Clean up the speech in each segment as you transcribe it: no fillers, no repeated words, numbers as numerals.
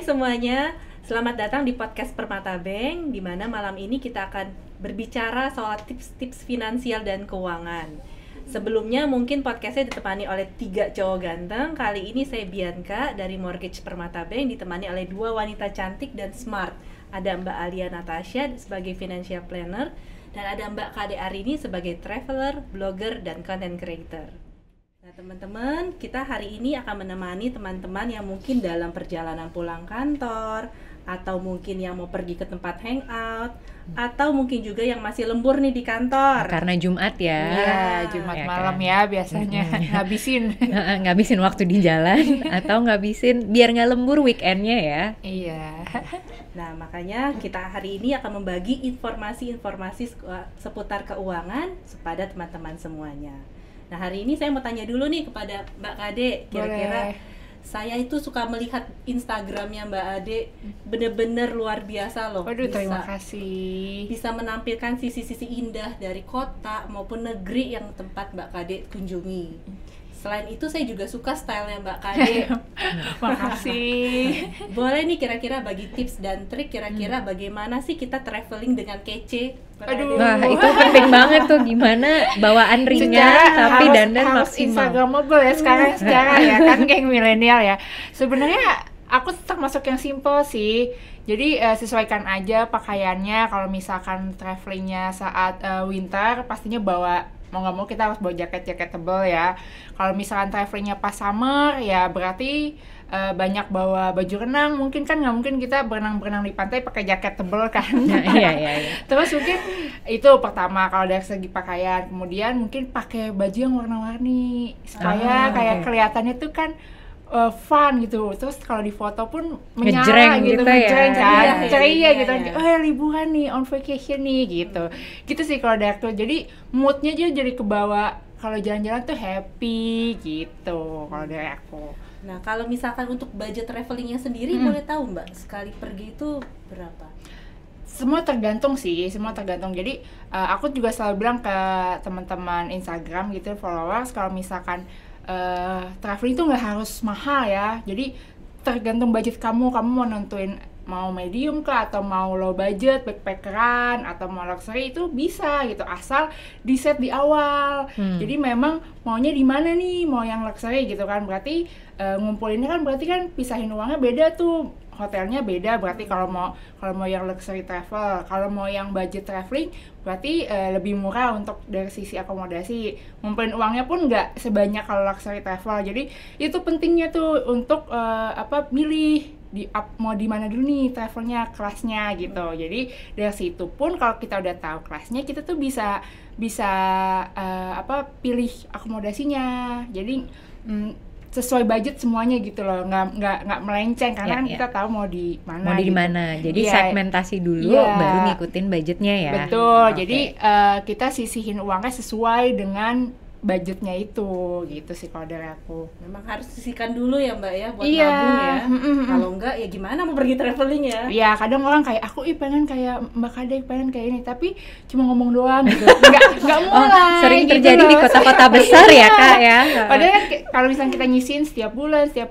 semuanya, selamat datang di podcast Permata Bank, di mana malam ini kita akan berbicara soal tips-tips finansial dan keuangan. Sebelumnya mungkin podcastnya ditemani oleh 3 cowok ganteng. Kali ini saya Bianca dari Mortgage Permata Bank, ditemani oleh 2 wanita cantik dan smart. Ada Mbak Alia Natasha sebagai financial planner, dan ada Mbak Kade Arini sebagai traveler, blogger, dan content creator. Nah teman-teman, kita hari ini akan menemani teman-teman yang mungkin dalam perjalanan pulang kantor, atau mungkin yang mau pergi ke tempat hangout, atau mungkin juga yang masih lembur nih di kantor. Karena Jumat ya. Iya, Jumat ya malam kan? Ya biasanya ngabisin waktu di jalan atau ngabisin biar nggak lembur weekendnya ya. Iya. Nah makanya kita hari ini akan membagi informasi-informasi seputar keuangan kepada teman-teman semuanya. Nah hari ini saya mau tanya dulu nih kepada Mbak Kade, kira-kira saya itu suka melihat Instagramnya Mbak Ade, bener-bener luar biasa loh. Waduh, terima kasih. Bisa menampilkan sisi-sisi indah dari kota maupun negeri yang tempat Mbak Kade kunjungi. Selain itu saya juga suka stylenya Mbak Kade. Makasih. Boleh nih kira-kira bagi tips dan trik kira-kira bagaimana sih kita traveling dengan kece? Aduh. Wah itu penting banget tuh, gimana bawaan ringan tapi dandan harus maksimal. Instagramable ya sekarang ya kan geng milenial ya. Sebenarnya aku termasuk yang simple sih. Jadi sesuaikan aja pakaiannya. Kalau misalkan travelingnya saat winter, pastinya mau nggak mau kita harus bawa jaket tebal ya. Kalau misalkan travelingnya pas summer, ya berarti banyak bawa baju renang. Mungkin kan nggak mungkin kita berenang di pantai pakai jaket tebal kan. Iya. Terus mungkin itu pertama kalau dari segi pakaian. Kemudian mungkin pakai baju yang warna-warni supaya kayak kelihatannya tuh kan fun gitu. Terus kalau di foto pun menyala gitu ya. Kan, ceria gitu. Oh liburan nih, on vacation nih gitu. Gitu sih kalau dari aku. Jadi moodnya juga jadi kebawa. Kalau jalan-jalan tuh happy gitu kalau dari aku. Nah kalau misalkan untuk budget travelingnya sendiri boleh tahu Mbak, sekali pergi itu berapa? Semua tergantung. Jadi aku juga selalu bilang ke teman-teman Instagram gitu, followers, kalau misalkan traveling itu nggak harus mahal ya. Jadi tergantung budget kamu mau nentuin mau medium kah atau mau low budget, backpackeran atau mau luxury, itu bisa gitu asal di set di awal. Jadi memang maunya di mana nih, mau yang luxury gitu kan, berarti ngumpulinnya kan berarti kan pisahin uangnya beda tuh, hotelnya beda. Berarti kalau mau yang luxury travel, kalau mau yang budget traveling berarti lebih murah untuk dari sisi akomodasi. Ngumpulin uangnya pun nggak sebanyak kalau luxury travel. Jadi itu pentingnya tuh untuk milih mau di mana dulu nih travelnya, kelasnya gitu. Jadi dari situ pun kalau kita udah tahu kelasnya, kita tuh bisa pilih akomodasinya. Jadi sesuai budget semuanya gitu loh, nggak melenceng karena kan kita tahu mau di mana. Jadi segmentasi dulu baru ngikutin budgetnya ya. Betul. Jadi kita sisihin uangnya sesuai dengan budgetnya itu gitu sih kalau dari aku. Memang harus sisihkan dulu ya Mbak ya buat nabung ya. Kalau enggak ya gimana mau pergi traveling ya? Iya, kadang orang kayak aku pengen kayak Mbak Kade, pengen kayak ini, tapi cuma ngomong doang gitu. Enggak mulai. Sering gitu terjadi loh. Di kota-kota besar ya Kak ya. Padahal kan kalau misalnya kita nyisin setiap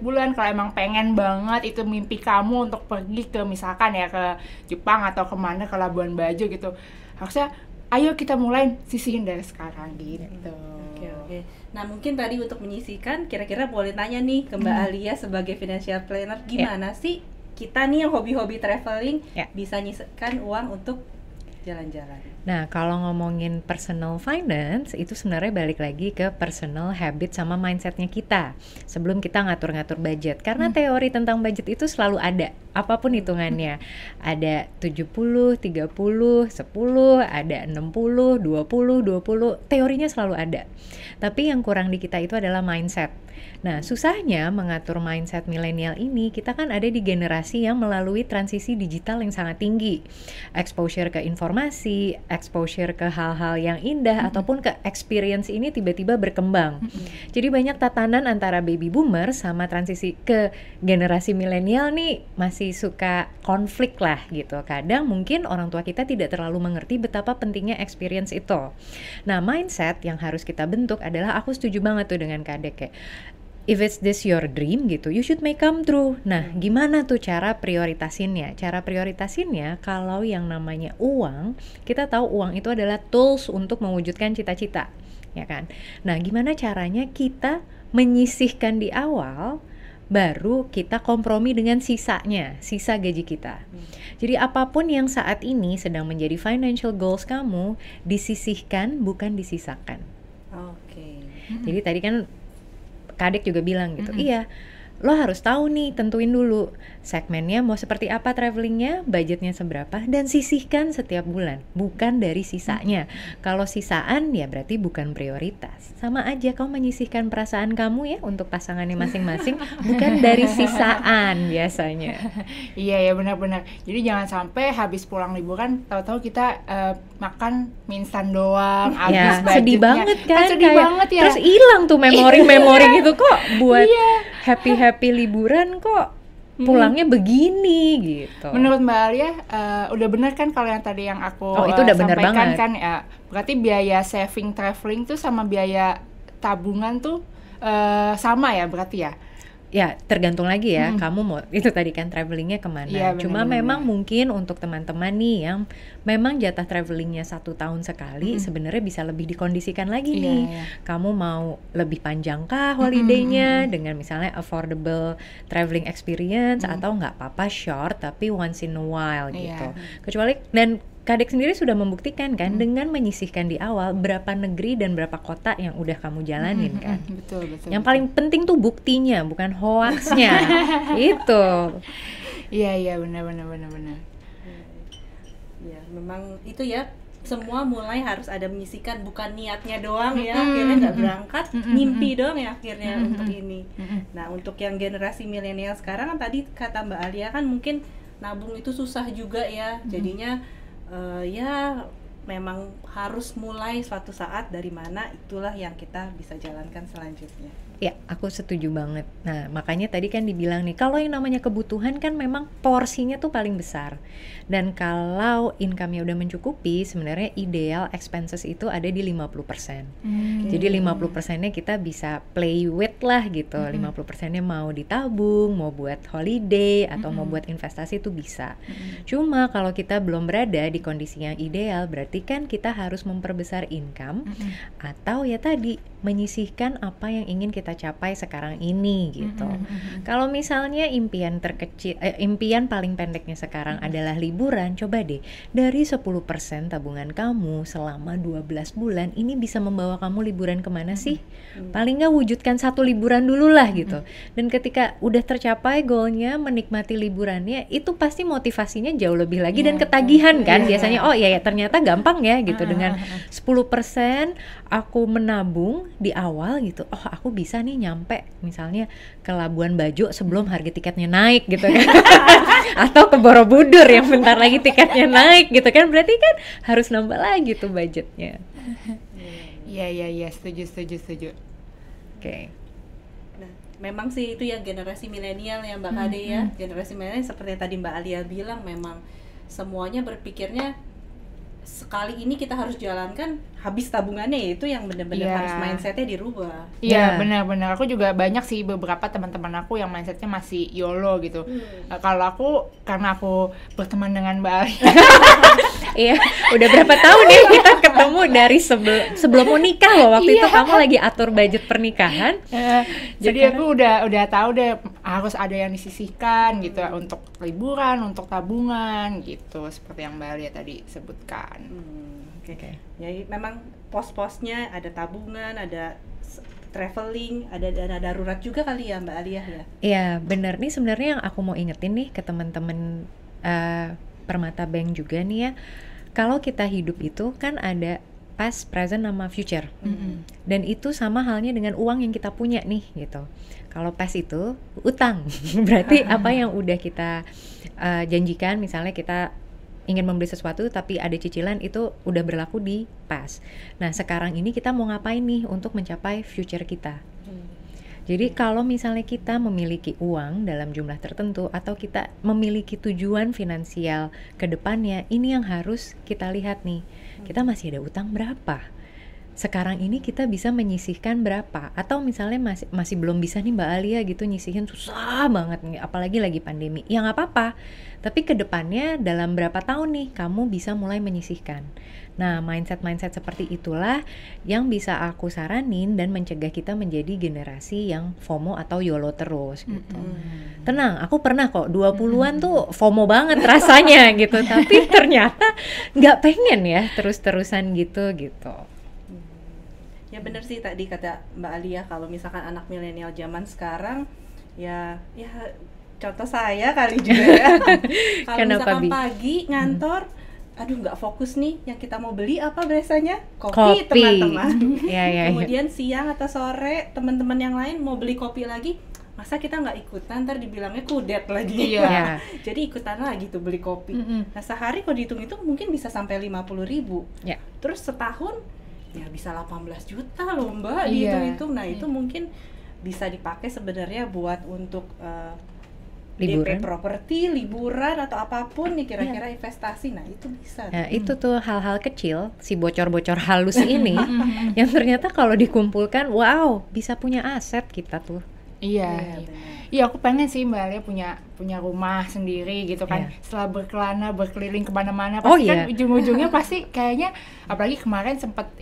bulan kalau emang pengen banget, itu mimpi kamu untuk pergi ke misalkan ya ke Jepang atau kemana, ke Labuan Bajo gitu, harusnya ayo kita mulai sisihin dari sekarang gitu. Oke. Nah mungkin tadi untuk menyisihkan, kira-kira boleh tanya nih ke Mbak Alia sebagai financial planner, gimana sih kita nih yang hobi-hobi traveling bisa nyisihkan uang untuk jalan-jalan? Nah, kalau ngomongin personal finance, itu sebenarnya balik lagi ke personal habit sama mindsetnya kita sebelum kita ngatur-ngatur budget. Karena teori tentang budget itu selalu ada, apapun hitungannya. Ada 70, 30, 10, ada 60, 20, teorinya selalu ada. Tapi yang kurang di kita itu adalah mindset. Nah, susahnya mengatur mindset milenial ini, kita kan ada di generasi yang melalui transisi digital yang sangat tinggi. Exposure ke informasi, exposure ke hal-hal yang indah, ataupun ke experience ini tiba-tiba berkembang. Jadi banyak tatanan antara baby boomer sama transisi ke generasi milenial nih masih suka konflik lah gitu. Kadang mungkin orang tua kita tidak terlalu mengerti betapa pentingnya experience itu. Nah, mindset yang harus kita bentuk adalah, aku setuju banget tuh dengan Kadek, kayak if it's this your dream gitu, you should make come true. Nah, gimana tuh cara prioritasinnya? Cara prioritasinnya, kalau yang namanya uang, kita tahu uang itu adalah tools untuk mewujudkan cita-cita, ya kan? Nah, gimana caranya kita menyisihkan di awal, baru kita kompromi dengan sisanya, sisa gaji kita. Jadi apapun yang saat ini sedang menjadi financial goals kamu, disisihkan bukan disisakan. Oke. Jadi tadi kan Kadek juga bilang gitu, iya, lo harus tahu nih, tentuin dulu segmennya mau seperti apa, travelingnya, budgetnya seberapa, dan sisihkan setiap bulan, bukan dari sisanya. Kalau sisaan ya berarti bukan prioritas. Sama aja kamu menyisihkan perasaan kamu ya untuk pasangannya masing-masing, bukan dari sisaan biasanya. Iya ya, benar-benar. Jadi jangan sampai habis pulang liburan tahu-tahu kita makan mie instan doang, habis Ya, sedih banget kan, sedih kayak banget ya. terus hilang tuh memori-memori gitu kok buat happy liburan kok pulangnya begini gitu. Menurut Mbak Alia, udah benar kan kalau yang tadi yang aku Oh, itu udah benar sampaikan banget. kan ya, berarti biaya saving traveling tuh sama biaya tabungan tuh sama ya berarti ya? Ya tergantung lagi ya, kamu mau itu tadi kan travelingnya kemana. Iya, Cuma benar-benar. memang mungkin untuk teman-teman nih yang memang jatah travelingnya 1 tahun sekali, sebenarnya bisa lebih dikondisikan lagi Iya, nih. iya. Kamu mau lebih panjang kah holiday-nya dengan misalnya affordable traveling experience, atau nggak apa-apa short tapi once in a while Iya. gitu. Kecuali, dan Kadek sendiri sudah membuktikan kan dengan menyisihkan di awal berapa negeri dan berapa kota yang udah kamu jalanin kan. Betul, betul. Yang paling penting tuh buktinya, bukan hoaxnya. Itu. Iya, benar. Ya, memang itu ya, semua mulai harus ada menyisihkan, bukan niatnya doang ya, akhirnya nggak berangkat, mimpi doang ya akhirnya untuk ini. Nah, untuk yang generasi milenial sekarang kan tadi kata Mbak Alia kan mungkin nabung itu susah juga ya, jadinya ya memang harus mulai suatu saat dari mana, itulah yang kita bisa jalankan selanjutnya. Ya, aku setuju banget. Nah, makanya tadi kan dibilang nih, kalau yang namanya kebutuhan kan memang porsinya tuh paling besar. Dan kalau income-nya udah mencukupi, sebenarnya ideal expenses itu ada di 50%. Jadi 50%-nya kita bisa play with lah gitu. 50%-nya mau ditabung, mau buat holiday, atau mau buat investasi itu bisa. Cuma kalau kita belum berada di kondisi yang ideal, berarti kan kita harus memperbesar income, atau ya tadi menyisihkan apa yang ingin kita capai sekarang ini gitu. Kalau misalnya impian terkecil, impian paling pendeknya sekarang adalah liburan, coba deh dari 10% tabungan kamu selama 12 bulan ini bisa membawa kamu liburan kemana sih? Paling nggak wujudkan 1 liburan dulu lah gitu. Dan ketika udah tercapai goalnya, menikmati liburannya, itu pasti motivasinya jauh lebih lagi dan ketagihan kan biasanya. Oh iya ya, ternyata gampang ya gitu, dengan 10% aku menabung di awal gitu. Oh, aku bisa nih nyampe misalnya ke Labuan Bajo sebelum harga tiketnya naik gitu kan. Atau ke Borobudur yang bentar lagi tiketnya naik gitu kan. Berarti kan harus nambah lagi tuh budgetnya. Iya, setuju. Oke. Nah, memang sih itu yang generasi milenial ya Mbak Kade ya. Generasi milenial seperti yang tadi Mbak Alia bilang, memang semuanya berpikirnya sekali ini kita harus jalankan, habis tabungannya, itu yang benar-benar harus mindsetnya dirubah. Iya, benar-benar. Aku juga banyak sih beberapa teman-teman aku yang mindsetnya masih YOLO gitu. Kalau aku, karena aku berteman dengan Mbak Alia. Iya, udah berapa tahun ya kita ketemu dari sebelum mau nikah loh. Waktu itu kamu lagi atur budget pernikahan. Jadi aku udah tahu deh harus ada yang disisihkan gitu untuk liburan, untuk tabungan gitu, seperti yang Mbak Alia tadi sebutkan. Oke. Jadi memang pos-posnya ada tabungan, ada traveling, ada dana darurat juga kali ya Mbak Alia ya. Iya, benar nih. Sebenarnya yang aku mau ingetin nih ke teman-teman Permata Bank juga nih ya, kalau kita hidup itu kan ada past, present, sama future. Dan itu sama halnya dengan uang yang kita punya nih gitu. Kalau past itu utang, berarti apa yang udah kita janjikan, misalnya kita ingin membeli sesuatu tapi ada cicilan, itu udah berlaku di past. Nah, sekarang ini kita mau ngapain nih untuk mencapai future kita? Jadi kalau misalnya kita memiliki uang dalam jumlah tertentu, atau kita memiliki tujuan finansial ke depannya, ini yang harus kita lihat nih. Kita masih ada utang berapa? sekarang ini kita bisa menyisihkan berapa, atau misalnya masih belum bisa nih Mbak Alia gitu, nyisihin susah banget nih, apalagi lagi pandemi, ya nggak apa-apa, tapi kedepannya dalam berapa tahun nih kamu bisa mulai menyisihkan. Nah, mindset seperti itulah yang bisa aku saranin dan mencegah kita menjadi generasi yang FOMO atau YOLO terus gitu. Tenang, aku pernah kok 20-an tuh FOMO banget rasanya gitu, tapi ternyata nggak pengen ya terus-terusan gitu. Ya bener sih tadi kata Mbak Alia, kalau misalkan anak milenial zaman sekarang ya contoh saya kali juga ya. Kalau misalkan pagi ngantor, aduh nggak fokus nih, yang kita mau beli apa biasanya? Kopi. Teman-teman. Kemudian siang atau sore teman-teman yang lain mau beli kopi lagi, masa kita nggak ikutan, ntar dibilangnya kudet lagi. Jadi ikutan lagi tuh beli kopi. Nah sehari kalau dihitung-hitung mungkin bisa sampai 50.000. Terus setahun ya bisa 18 juta loh Mbak dihitung-hitung. Nah itu mungkin bisa dipakai sebenarnya buat untuk DP properti, liburan atau apapun nih kira-kira investasi. Nah itu bisa. Nah itu tuh hal-hal kecil, si bocor-bocor halus ini yang ternyata kalau dikumpulkan, wow, bisa punya aset kita tuh. Iya, aku pengen sih Mbak Alia punya rumah sendiri gitu kan. Setelah berkelana berkeliling kemana-mana pasti kan ujung-ujungnya pasti kayaknya, apalagi kemarin sempat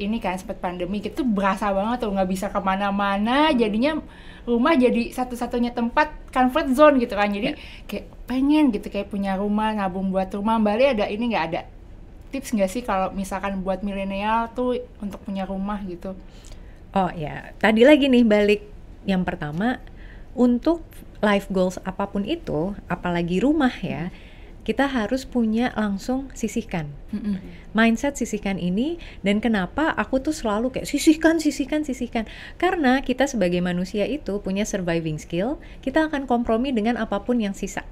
pandemi gitu, berasa banget tuh nggak bisa kemana-mana, jadinya rumah jadi satu-satunya tempat comfort zone gitu kan. Jadi kayak pengen gitu kayak punya rumah, nabung buat rumah. Mbak Alia ada ini nggak, ada tips nggak sih kalau misalkan buat milenial tuh untuk punya rumah gitu? Oh ya, tadi lagi nih balik yang pertama, untuk life goals apapun itu, apalagi rumah ya, kita harus punya langsung sisihkan. Mindset sisihkan ini, dan kenapa aku tuh selalu kayak sisihkan. Karena kita sebagai manusia itu punya surviving skill, kita akan kompromi dengan apapun yang sisa.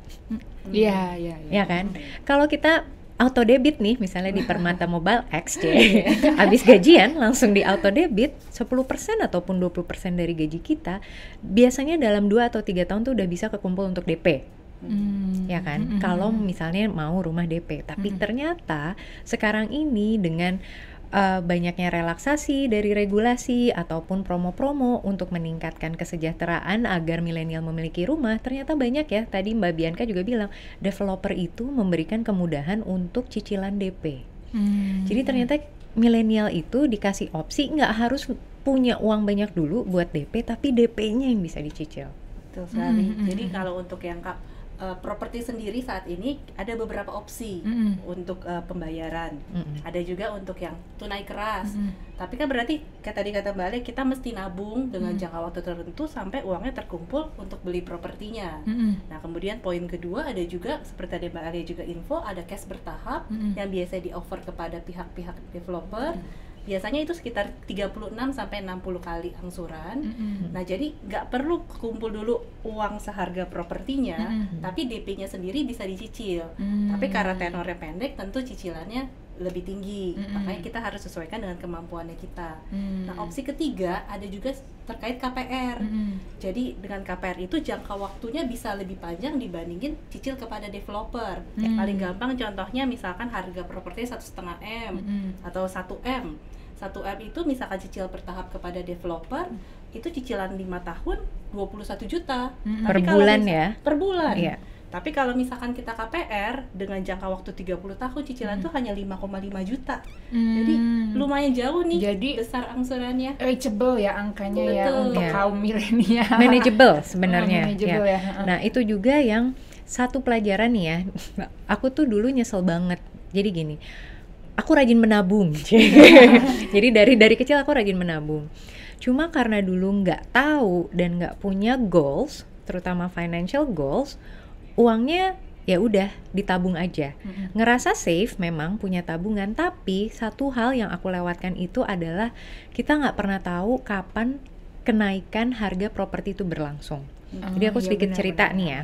Ya kan? Kalau kita auto debit nih, misalnya di Permata Mobile X, habis gajian langsung di auto debit 10% ataupun 20% dari gaji kita, biasanya dalam 2 atau 3 tahun tuh udah bisa kekumpul untuk DP. Ya kan? Kalau misalnya mau rumah DP, tapi ternyata sekarang ini dengan banyaknya relaksasi dari regulasi ataupun promo-promo untuk meningkatkan kesejahteraan agar milenial memiliki rumah, ternyata banyak ya. Tadi Mbak Bianca juga bilang, developer itu memberikan kemudahan untuk cicilan DP. Jadi ternyata milenial itu dikasih opsi nggak harus punya uang banyak dulu buat DP, tapi DP-nya yang bisa dicicil. Betul sekali. Jadi kalau untuk yang properti sendiri saat ini ada beberapa opsi untuk pembayaran. Ada juga untuk yang tunai keras. Tapi kan berarti tadi kata Mbak Ale, kita mesti nabung dengan jangka waktu tertentu sampai uangnya terkumpul untuk beli propertinya. Nah kemudian poin kedua ada juga seperti tadi Mbak Ale juga info, ada cash bertahap yang biasa di-offer kepada pihak-pihak developer. Biasanya itu sekitar 36 sampai 60 kali angsuran. Nah, jadi nggak perlu kumpul dulu uang seharga propertinya, tapi DP-nya sendiri bisa dicicil. Tapi karena tenornya pendek, tentu cicilannya lebih tinggi. Makanya kita harus sesuaikan dengan kemampuannya kita. Nah, opsi ketiga ada juga terkait KPR. Jadi dengan KPR itu jangka waktunya bisa lebih panjang dibandingin cicil kepada developer. Yang paling gampang contohnya misalkan harga propertinya 1,5 M atau 1 M. 1 M itu misalkan cicil bertahap kepada developer, itu cicilan 5 tahun 21 juta. Per bulan ya? Per bulan. Iya. Tapi kalau misalkan kita KPR dengan jangka waktu 30 tahun, cicilan tuh hanya 5,5 juta. Jadi lumayan jauh nih, jadi besar angsurannya. Reachable ya angkanya. Betul. Ya untuk kaum milenial. Manageable sebenarnya. Manageable ya. Nah itu juga yang satu pelajaran nih ya. Aku tuh dulu nyesel banget. Jadi gini, aku rajin menabung. Jadi dari kecil aku rajin menabung. Cuma karena dulu nggak tahu dan nggak punya goals, terutama financial goals, uangnya ya udah ditabung aja. Ngerasa safe memang punya tabungan, tapi satu hal yang aku lewatkan itu adalah kita nggak pernah tahu kapan kenaikan harga properti itu berlangsung. Jadi aku sedikit cerita nih ya.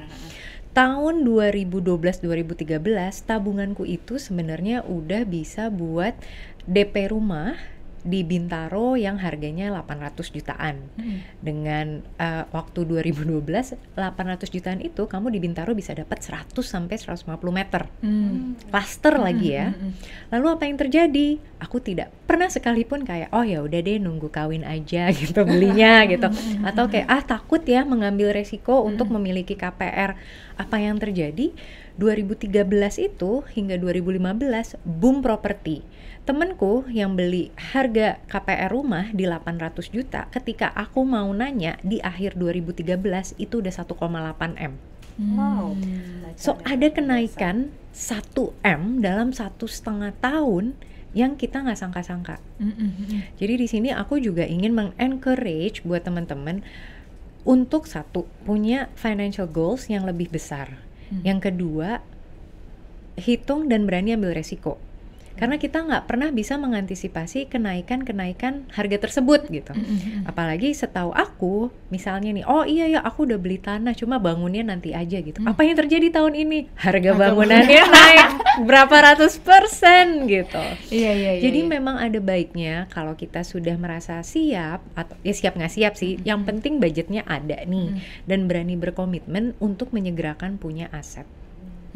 Tahun 2012-2013 tabunganku itu sebenarnya udah bisa buat DP rumah di Bintaro yang harganya 800 jutaan. Dengan waktu 2012 800 jutaan itu kamu di Bintaro bisa dapat 100 sampai 150 meter. Cluster lagi ya. Lalu apa yang terjadi? Aku tidak pernah sekalipun kayak oh ya udah deh nunggu kawin aja gitu belinya gitu, atau kayak takut ya mengambil resiko untuk memiliki KPR. Apa yang terjadi 2013 itu hingga 2015 boom properti. Temenku yang beli harga KPR rumah di 800 juta, ketika aku mau nanya di akhir 2013 itu udah 1,8 M. Wow. So ada kenaikan 1 M dalam 1,5 tahun yang kita nggak sangka-sangka. Jadi di sini aku juga ingin mengencourage buat teman-teman untuk satu, punya financial goals yang lebih besar. Yang kedua, hitung dan berani ambil resiko. Karena kita nggak pernah bisa mengantisipasi kenaikan harga tersebut gitu. Apalagi setahu aku, misalnya nih, oh iya ya aku udah beli tanah, cuma bangunnya nanti aja gitu. Apa yang terjadi tahun ini? Harga bangunannya naik berapa ratus% gitu. Iya. Jadi memang ada baiknya kalau kita sudah merasa siap, atau ya siap nggak siap sih, yang penting budgetnya ada nih, dan berani berkomitmen untuk menyegerakan punya aset.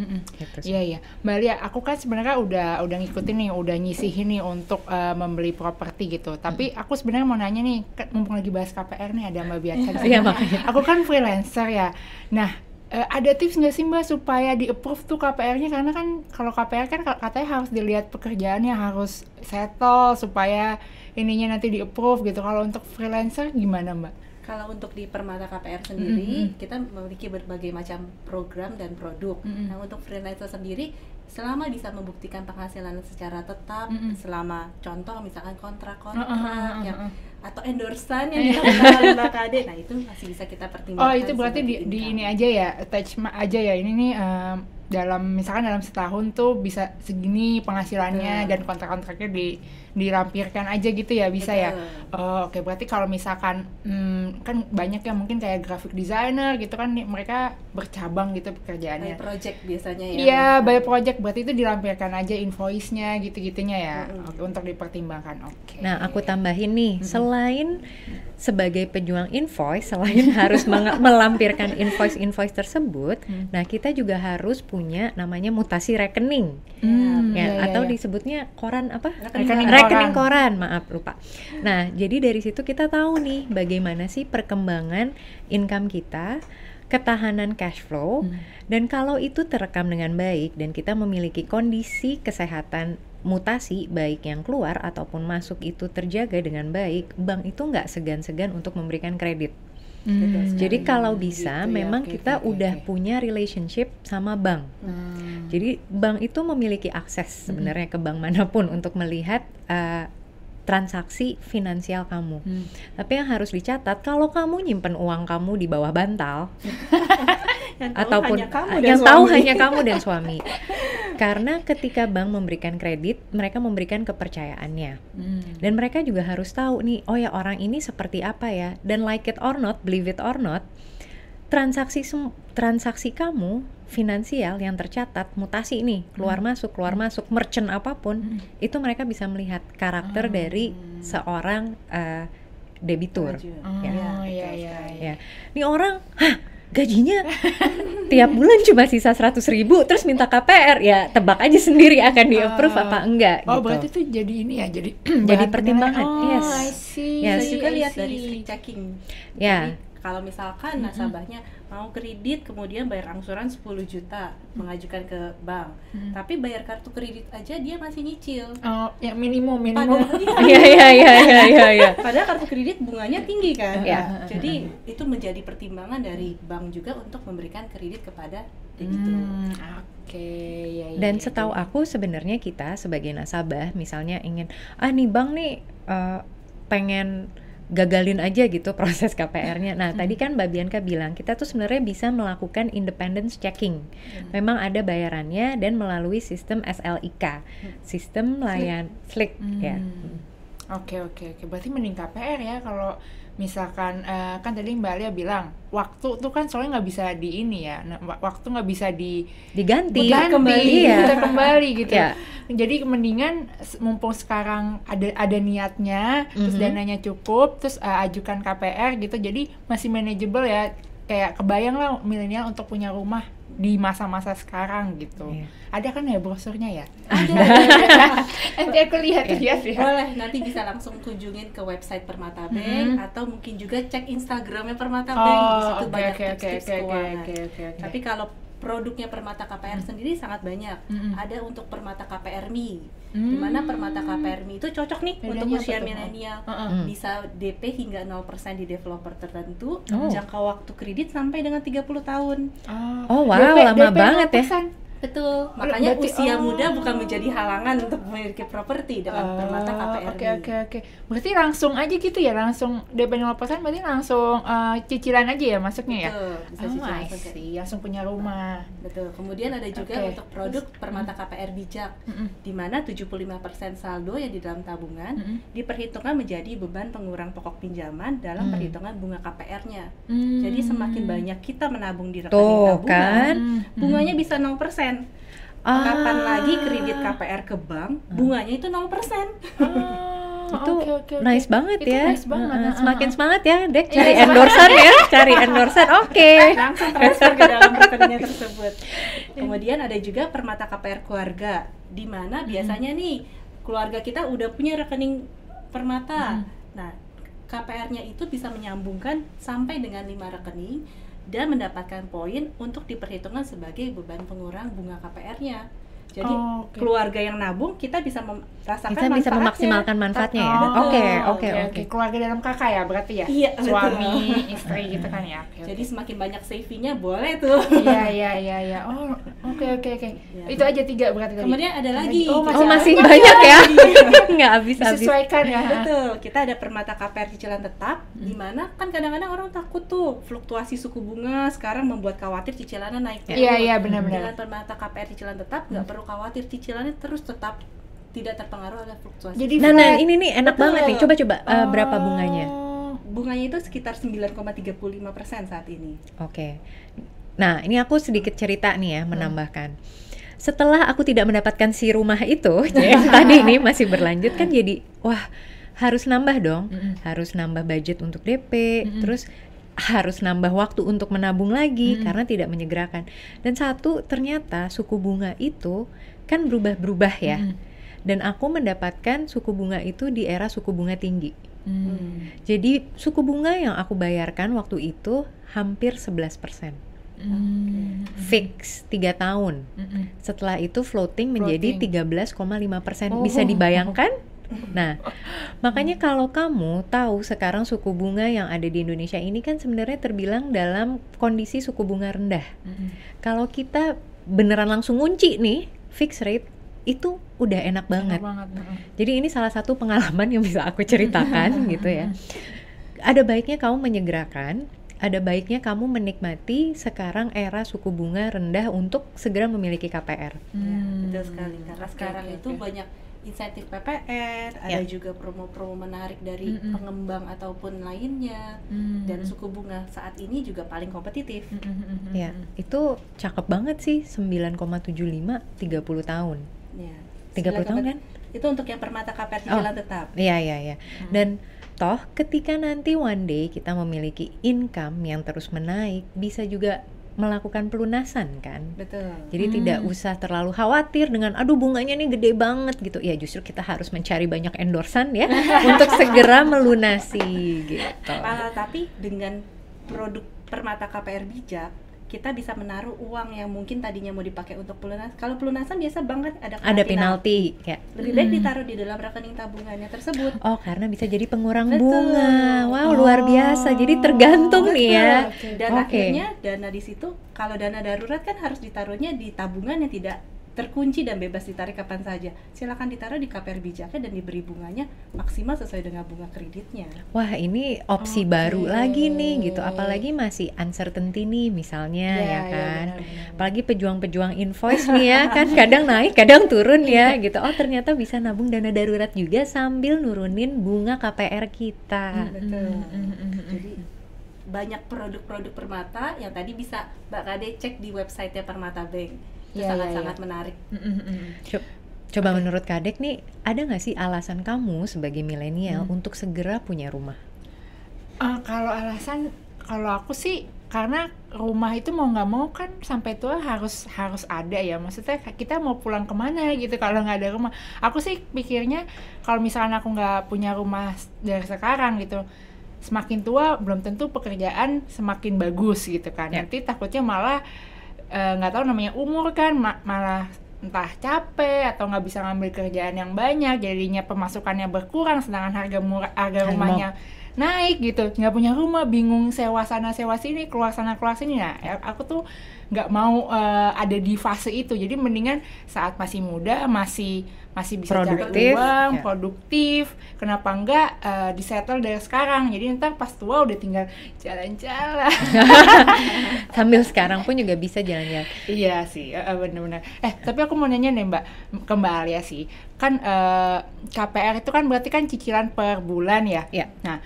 Gitu sih. Iya. Mbak Lia, aku kan sebenarnya udah ngikutin nih, udah nyisihin nih untuk membeli properti gitu. Tapi aku sebenarnya mau nanya nih, mumpung lagi bahas KPR nih, ada Mbak Bianca. Iya, makanya. Aku kan freelancer ya. Nah, ada tips nggak sih Mbak supaya di approve tuh KPR-nya? Karena kan kalau KPR kan katanya harus dilihat pekerjaannya, harus settle supaya ininya nanti di approve gitu. Kalau untuk freelancer gimana Mbak? Kalau untuk di Permata KPR sendiri, kita memiliki berbagai macam program dan produk. Nah, untuk freelancer sendiri, selama bisa membuktikan penghasilan secara tetap, selama contoh misalkan kontrak-kontrak atau endorsan yang dilakukan oleh Mbak Kade, nah itu masih bisa kita pertimbangkan. Oh, itu berarti di ini aja ya, attachment aja ya. Ini nih misalkan dalam setahun tuh bisa segini penghasilannya, dan kontrak-kontraknya dilampirkan aja gitu ya, bisa ya. Oh, oke. Berarti kalau misalkan kan banyak yang mungkin kayak graphic designer gitu kan, mereka bercabang gitu pekerjaannya. By project biasanya ya. Iya, by project, berarti itu dilampirkan aja invoice-nya gitu-gitunya ya. Oke, untuk dipertimbangkan. Oke. Nah, aku tambahin nih, selain sebagai pejuang invoice, selain harus melampirkan invoice tersebut, nah kita juga harus punya namanya mutasi rekening, atau disebutnya koran apa? Rekening koran, maaf lupa. Nah, jadi dari situ kita tahu nih bagaimana sih perkembangan income kita, ketahanan cash flow, dan kalau itu terekam dengan baik dan kita memiliki kondisi kesehatan mutasi baik yang keluar ataupun masuk itu terjaga dengan baik, bank itu nggak segan-segan untuk memberikan kredit. Jadi kalau bisa gitu memang kita udah punya relationship sama bank. Jadi bank itu memiliki akses sebenarnya ke bank manapun untuk melihat transaksi finansial kamu. Tapi yang harus dicatat, kalau kamu nyimpen uang kamu di bawah bantal ataupun yang tahu hanya kamu dan suami. Karena ketika bank memberikan kredit, mereka memberikan kepercayaannya. Dan mereka juga harus tahu nih, oh ya orang ini seperti apa ya. Dan like it or not, believe it or not, transaksi kamu finansial yang tercatat, mutasi nih, keluar masuk, merchant apapun, itu mereka bisa melihat karakter dari seorang debitur. Ya. Ini orang, gajinya tiap bulan cuma sisa 100.000, terus minta KPR, ya tebak aja sendiri akan di-approve apa enggak. Oh gitu. Berarti itu jadi ini ya, jadi pertimbangan. Yes. I see. Yes. Juga lihat dari slick checking. Ya. Jadi, kalau misalkan nasabahnya mau kredit kemudian bayar angsuran 10 juta mengajukan ke bank, tapi bayar kartu kredit aja dia masih nyicil. Oh, yang minimum. Iya. Padahal kartu kredit bunganya tinggi kan. Jadi itu menjadi pertimbangan dari bank juga untuk memberikan kredit kepada debitur. Oke. Dan setahu aku sebenarnya kita sebagai nasabah misalnya ingin nih bank nih pengen gagalin aja gitu proses KPR-nya. Nah, tadi kan Mbak Bianca bilang kita tuh sebenarnya bisa melakukan independence checking. Memang ada bayarannya dan melalui sistem SLIK, sistem layan Slick ya. Oke. Berarti mending KPR ya. Kalau misalkan kan tadi Mbak Lia bilang waktu tuh kan soalnya nggak bisa di ini ya, waktu nggak bisa diganti kembali gitu. Jadi mendingan mumpung sekarang ada niatnya, terus dananya cukup, terus ajukan KPR gitu. Jadi masih manageable ya. Kayak kebayang lah milenial untuk punya rumah di masa-masa sekarang gitu. Iya. Ada kan ya brosurnya ya? Ada. Nanti aku lihat ya. Boleh, nanti bisa langsung kunjungin ke website Permata Bank atau mungkin juga cek Instagramnya Permata Bank. Di situ banyak tips-tips keuangan. Tapi kalau produknya Permata KPR sendiri sangat banyak. Ada untuk Permata KPR Mi, di mana Permata KPR Mi itu cocok nih Bedanya untuk apa usia tuh? milenial. Bisa DP hingga 0% di developer tertentu, Oh. jangka waktu kredit sampai dengan 30 tahun. Oh, wow, lama banget ya. Betul, makanya Berarti- usia muda bukan menjadi halangan untuk memiliki properti dengan Permata KPR Mi. Oke. Berarti langsung aja gitu ya, langsung DP 0% berarti langsung cicilan aja ya masuknya ya? Betul, bisa Oh, cicilan I langsung. see. Langsung punya rumah. Betul. Kemudian ada juga Oke. untuk produk Permata KPR Bijak, di mana 75% saldo yang di dalam tabungan diperhitungkan menjadi beban pengurang pokok pinjaman dalam perhitungan bunga KPR-nya. Jadi semakin banyak kita menabung di rekening Tuh tabungan, kan. bunganya bisa 0%. Kapan lagi kredit KPR ke bank, bunganya itu 0%. Itu Oke. nice banget Itu ya. nice banget. Semakin semangat ya, Dek, cari endorsan ya, cari endorsan. Oke. Langsung transfer ke dalam rekeningnya tersebut. Kemudian ada juga Permata KPR Keluarga, di mana biasanya nih keluarga kita udah punya rekening Permata. Nah, KPR-nya itu bisa menyambungkan sampai dengan 5 rekening dan mendapatkan poin untuk diperhitungkan sebagai beban pengurang bunga KPR-nya. Jadi Oke. keluarga yang nabung kita bisa merasakan Kita bisa manfaatnya. memaksimalkan manfaatnya ya. Betul. Oke. Keluarga dalam kakak ya berarti ya? Iya, betul. Suami, istri gitu kan ya. Oke. Jadi semakin banyak savingnya boleh tuh. Iya. Oh, oke. Itu aja 3 berarti tadi. Kemudian ada lagi. Oh, Oh, masih ada. banyak ya. Nggak habis-habis. Disesuaikan ya. Betul, kita ada Permata KPR cicilan tetap, di mana kan kadang-kadang orang takut tuh fluktuasi suku bunga sekarang membuat khawatir cicilannya naik terus. Iya, benar-benar. Dengan Permata KPR cicilan tetap nggak perlu khawatir, cicilannya terus tetap tidak terpengaruh oleh fluktuasi. Jadi Nah, flat. ini nih enak Betul. banget nih. Coba berapa bunganya? Bunganya itu sekitar 9,35% saat ini. Oke. Nah, ini aku sedikit cerita nih ya, menambahkan. Setelah aku tidak mendapatkan si rumah itu, yang tadi ini masih berlanjut kan jadi, wah, harus nambah dong. Harus nambah budget untuk DP, terus harus nambah waktu untuk menabung lagi karena tidak menyegerakan. Dan satu, ternyata suku bunga itu kan berubah-berubah ya. Dan aku mendapatkan suku bunga itu di era suku bunga tinggi. Jadi suku bunga yang aku bayarkan waktu itu hampir 11%. Fix 3 tahun. Setelah itu floating menjadi 13,5%. Bisa dibayangkan? Nah, makanya kalau kamu tahu sekarang suku bunga yang ada di Indonesia ini kan sebenarnya terbilang dalam kondisi suku bunga rendah. Kalau kita beneran langsung ngunci nih, fixed rate, itu udah enak banget. Jadi ini salah satu pengalaman yang bisa aku ceritakan gitu ya. Ada baiknya kamu menyegerakan, ada baiknya kamu menikmati sekarang era suku bunga rendah untuk segera memiliki KPR. Ya, betul sekali. Karena sekarang itu banyak insentif PPR, ada juga promo-promo menarik dari pengembang ataupun lainnya, dan suku bunga saat ini juga paling kompetitif. Ya, itu cakep banget sih, 9,75 30 tahun. Ya, 30 tahun kan? Itu untuk yang Permata KPR cicilan tetap. Iya. Dan toh ketika nanti one day kita memiliki income yang terus menaik, bisa juga melakukan pelunasan kan. Betul. Jadi tidak usah terlalu khawatir dengan aduh bunganya nih gede banget gitu. Ya justru kita harus mencari banyak endorsan ya untuk segera melunasi gitu. Tapi dengan produk Permata KPR Bijak, kita bisa menaruh uang yang mungkin tadinya mau dipakai untuk pelunasan. Kalau pelunasan biasa banget Ada penalti kayak. Lebih baik ditaruh di dalam rekening tabungannya tersebut. Oh, karena bisa jadi pengurang Betul. bunga. Wow, luar biasa. Jadi tergantung nih ya. Dan akhirnya dana di situ, kalau dana darurat kan harus ditaruhnya di tabungan yang tidak terkunci dan bebas ditarik kapan saja. Silakan ditaruh di KPR Bijaknya dan diberi bunganya maksimal sesuai dengan bunga kreditnya. Wah, ini opsi baru lagi nih gitu. Apalagi masih uncertainty nih misalnya ya kan. benar. Apalagi pejuang-pejuang invoice nih ya kan kadang naik, kadang turun ya gitu. Oh, ternyata bisa nabung dana darurat juga sambil nurunin bunga KPR kita. Betul. Jadi banyak produk-produk Permata yang tadi bisa Mbak Kade cek di websitenya Permata Bank. Itu sangat-sangat menarik. Coba menurut Kadek nih, ada nggak sih alasan kamu sebagai milenial untuk segera punya rumah? Kalau alasan, kalau aku sih karena rumah itu mau nggak mau kan sampai tua harus ada ya, maksudnya kita mau pulang kemana gitu kalau nggak ada rumah. Aku sih pikirnya kalau misalkan aku nggak punya rumah dari sekarang gitu, semakin tua belum tentu pekerjaan semakin bagus gitu kan. Nanti takutnya malah nggak tahu, namanya umur kan, malah entah capek atau nggak bisa ngambil kerjaan yang banyak, jadinya pemasukannya berkurang, sedangkan harga rumahnya naik gitu, nggak punya rumah, bingung sewa sana sewa sini, keluar sana keluar sini. Nah, aku tuh nggak mau ada di fase itu. Jadi mendingan saat masih muda, masih bisa cari uang, produktif, kenapa nggak disettle dari sekarang. Jadi ntar pas tua udah tinggal jalan-jalan. Sambil sekarang pun juga bisa jalan-jalan. Iya sih, benar-benar. Tapi aku mau nanya nih Mbak, ke Mbak Alia sih, kan KPR itu kan berarti kan cicilan per bulan ya? Iya. Nah,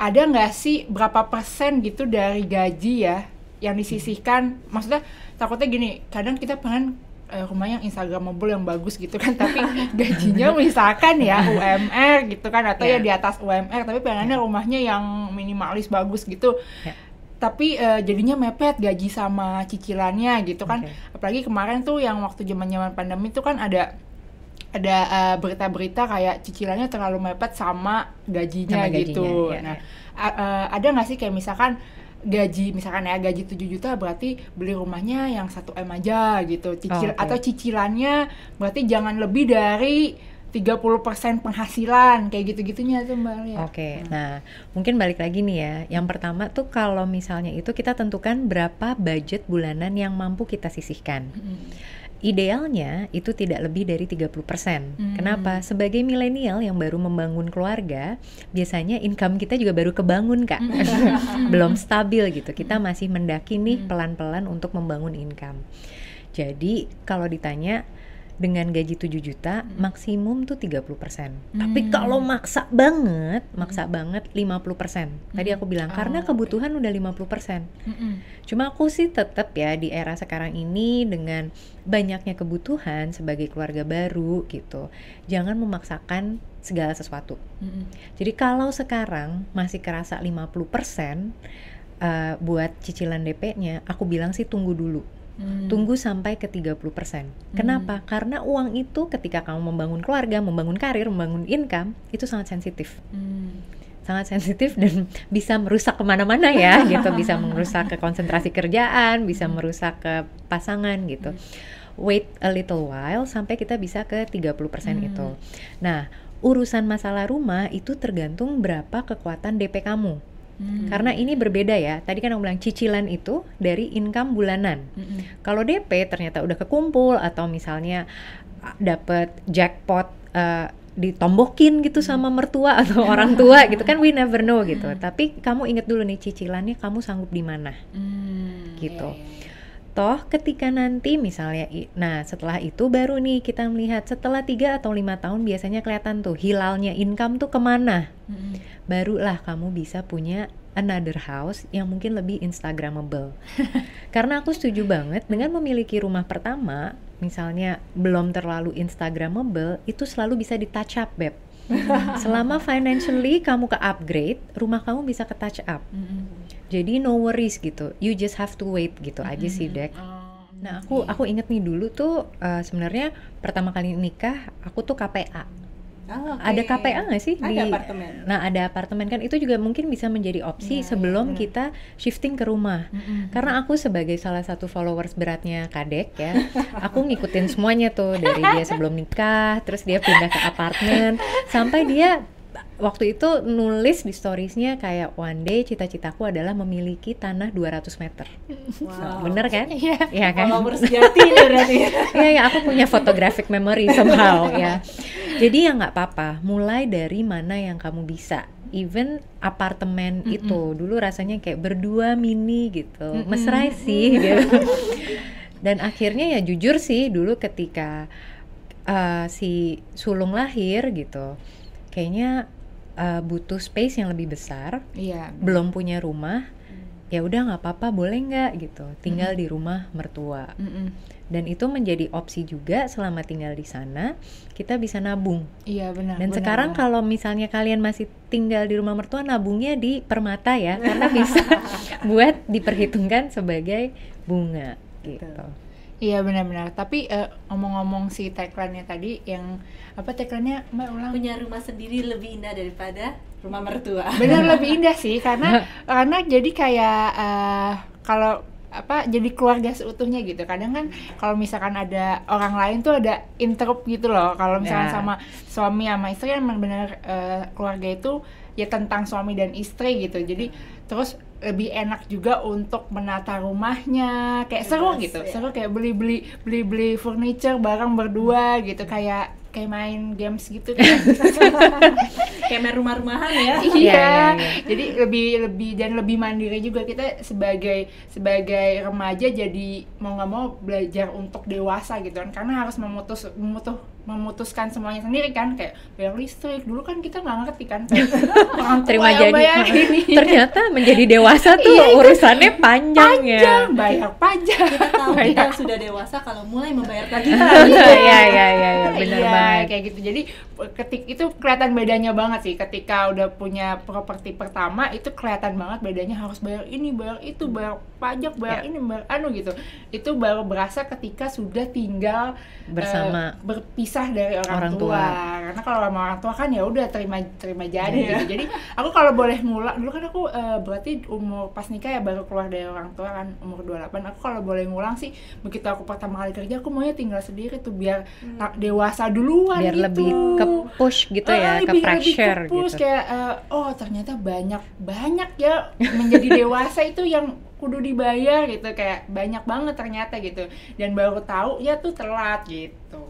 ada nggak sih berapa persen gitu dari gaji ya yang disisihkan? Maksudnya takutnya gini, kadang kita pengen rumah yang instagramable yang bagus gitu kan, tapi gajinya misalkan ya UMR gitu kan, atau ya di atas UMR, tapi pengennya rumahnya yang minimalis bagus gitu. Tapi jadinya mepet gaji sama cicilannya gitu kan. Apalagi kemarin tuh yang waktu zaman pandemi tuh kan ada berita-berita kayak cicilannya terlalu mepet sama gajinya gitu. Nah, ada nggak sih kayak misalkan gaji 7 juta berarti beli rumahnya yang 1 M aja gitu, atau cicilannya berarti jangan lebih dari 30% penghasilan, kayak gitu-gitunya tuh Mbak Alia. Nah mungkin balik lagi nih ya, yang pertama tuh kalau misalnya itu kita tentukan berapa budget bulanan yang mampu kita sisihkan. Idealnya itu tidak lebih dari 30%. Kenapa? Sebagai milenial yang baru membangun keluarga, biasanya income kita juga baru kebangun Kak. Belum stabil gitu. Kita masih mendaki nih pelan-pelan untuk membangun income. Jadi kalau ditanya dengan gaji 7 juta, maksimum tuh 30%. Tapi kalau maksa banget 50%. Tadi aku bilang, karena kebutuhan udah 50%. Cuma aku sih tetap ya di era sekarang ini dengan banyaknya kebutuhan sebagai keluarga baru gitu, jangan memaksakan segala sesuatu. Jadi kalau sekarang masih kerasa 50% buat cicilan DP-nya, aku bilang sih tunggu dulu. Tunggu sampai ke 30%. Kenapa? Karena uang itu ketika kamu membangun keluarga, membangun karir, membangun income, itu sangat sensitif. Sangat sensitif dan bisa merusak kemana-mana ya gitu. Bisa merusak ke konsentrasi kerjaan, bisa merusak ke pasangan gitu. Wait a little while sampai kita bisa ke 30% itu. Nah, urusan masalah rumah itu tergantung berapa kekuatan DP kamu. Karena ini berbeda ya. Tadi kan aku bilang cicilan itu dari income bulanan. Kalau DP ternyata udah kekumpul atau misalnya dapat jackpot ditombokin gitu sama mertua atau orang tua gitu kan, we never know gitu. Tapi kamu ingat dulu nih cicilannya kamu sanggup di mana. Gitu. Toh ketika nanti misalnya, nah setelah itu baru nih kita melihat setelah 3 atau 5 tahun biasanya kelihatan tuh hilalnya income tuh kemana. Barulah kamu bisa punya another house yang mungkin lebih instagramable. Karena aku setuju banget dengan memiliki rumah pertama, misalnya belum terlalu instagramable, itu selalu bisa di touch up Beb. Selama financially kamu ke upgrade, rumah kamu bisa ke touch up. Jadi no worries gitu, you just have to wait gitu aja sih Dek. Nah aku inget nih dulu tuh sebenarnya pertama kali nikah aku tuh KPA. Ada KPA nggak sih? Ada apartemen. Nah ada apartemen kan, itu juga mungkin bisa menjadi opsi sebelum kita shifting ke rumah. Karena aku sebagai salah satu followers beratnya Kadek ya, aku ngikutin semuanya tuh dari dia sebelum nikah, terus dia pindah ke apartemen, sampai dia waktu itu nulis di storiesnya kayak one day cita-citaku adalah memiliki tanah 200 meter. Wow. Bener kan? Iya kan? Followers sejati nih berarti. Iya, aku punya photographic memory somehow ya. Jadi ya nggak apa-apa, mulai dari mana yang kamu bisa. Even apartemen itu dulu rasanya kayak berdua mini gitu, mesra sih gitu. Dan akhirnya ya jujur sih dulu ketika si sulung lahir gitu, kayaknya butuh space yang lebih besar. Belum punya rumah, ya udah nggak apa-apa, boleh nggak gitu tinggal di rumah mertua. Dan itu menjadi opsi juga selama tinggal di sana, kita bisa nabung. Iya benar. Dan benar sekarang banget. kalau misalnya kalian masih tinggal di rumah mertua, nabungnya di Permata ya, karena bisa buat diperhitungkan sebagai bunga gitu. Iya benar-benar. Tapi ngomong-ngomong si tagline-nya tadi, yang apa tagline-nya Mbak ulang? Punya rumah sendiri lebih indah daripada rumah mertua. Benar, lebih indah sih, karena jadi kayak kalau apa jadi keluarga seutuhnya gitu. Kadang kan kalau misalkan ada orang lain tuh ada interrupt gitu loh. Kalau misalkan Ya. sama suami sama istri kan benar-benar keluarga itu ya tentang suami dan istri gitu. Jadi terus lebih enak juga untuk menata rumahnya, kayak seru Bebas, gitu. ya. Seru kayak beli furniture bareng berdua gitu, kayak main games gitu kan. Kayak main rumah-rumahan ya. Iya, Iya. jadi lebih mandiri juga. Kita sebagai remaja jadi mau nggak mau belajar untuk dewasa gitu kan, karena harus memutuskan semuanya sendiri kan, kayak bayar listrik. Dulu kan kita nggak ngerti kan, orang tua Terima yang jadi. bayar ini. Ternyata menjadi dewasa tuh Iya, itu urusannya panjang ya. bayar pajak. Kita tahu kita sudah dewasa kalau mulai membayar tagihan. Iya, benar Iya, banget. kayak gitu. Jadi itu kelihatan bedanya banget sih ketika udah punya properti pertama, itu kelihatan banget bedanya, harus bayar ini, bayar itu, bayar pajak, bayar ini, bayar gitu. Itu baru berasa ketika sudah tinggal Bersama berpisah dari orang orang tua. Karena kalau sama orang tua kan ya udah terima jadi gitu. Jadi aku kalau boleh ngulang, dulu kan aku berarti umur pas nikah ya baru keluar dari orang tua kan umur 28. Aku kalau boleh ngulang sih, begitu aku pertama kali kerja, aku maunya tinggal sendiri tuh biar dewasa duluan biar gitu. lebih ke push gitu ya, ke Lebih pressure ke-push, gitu. kayak oh ternyata banyak ya menjadi dewasa itu yang kudu dibayar gitu, kayak banyak banget ternyata gitu, dan baru tahu ya tuh telat gitu.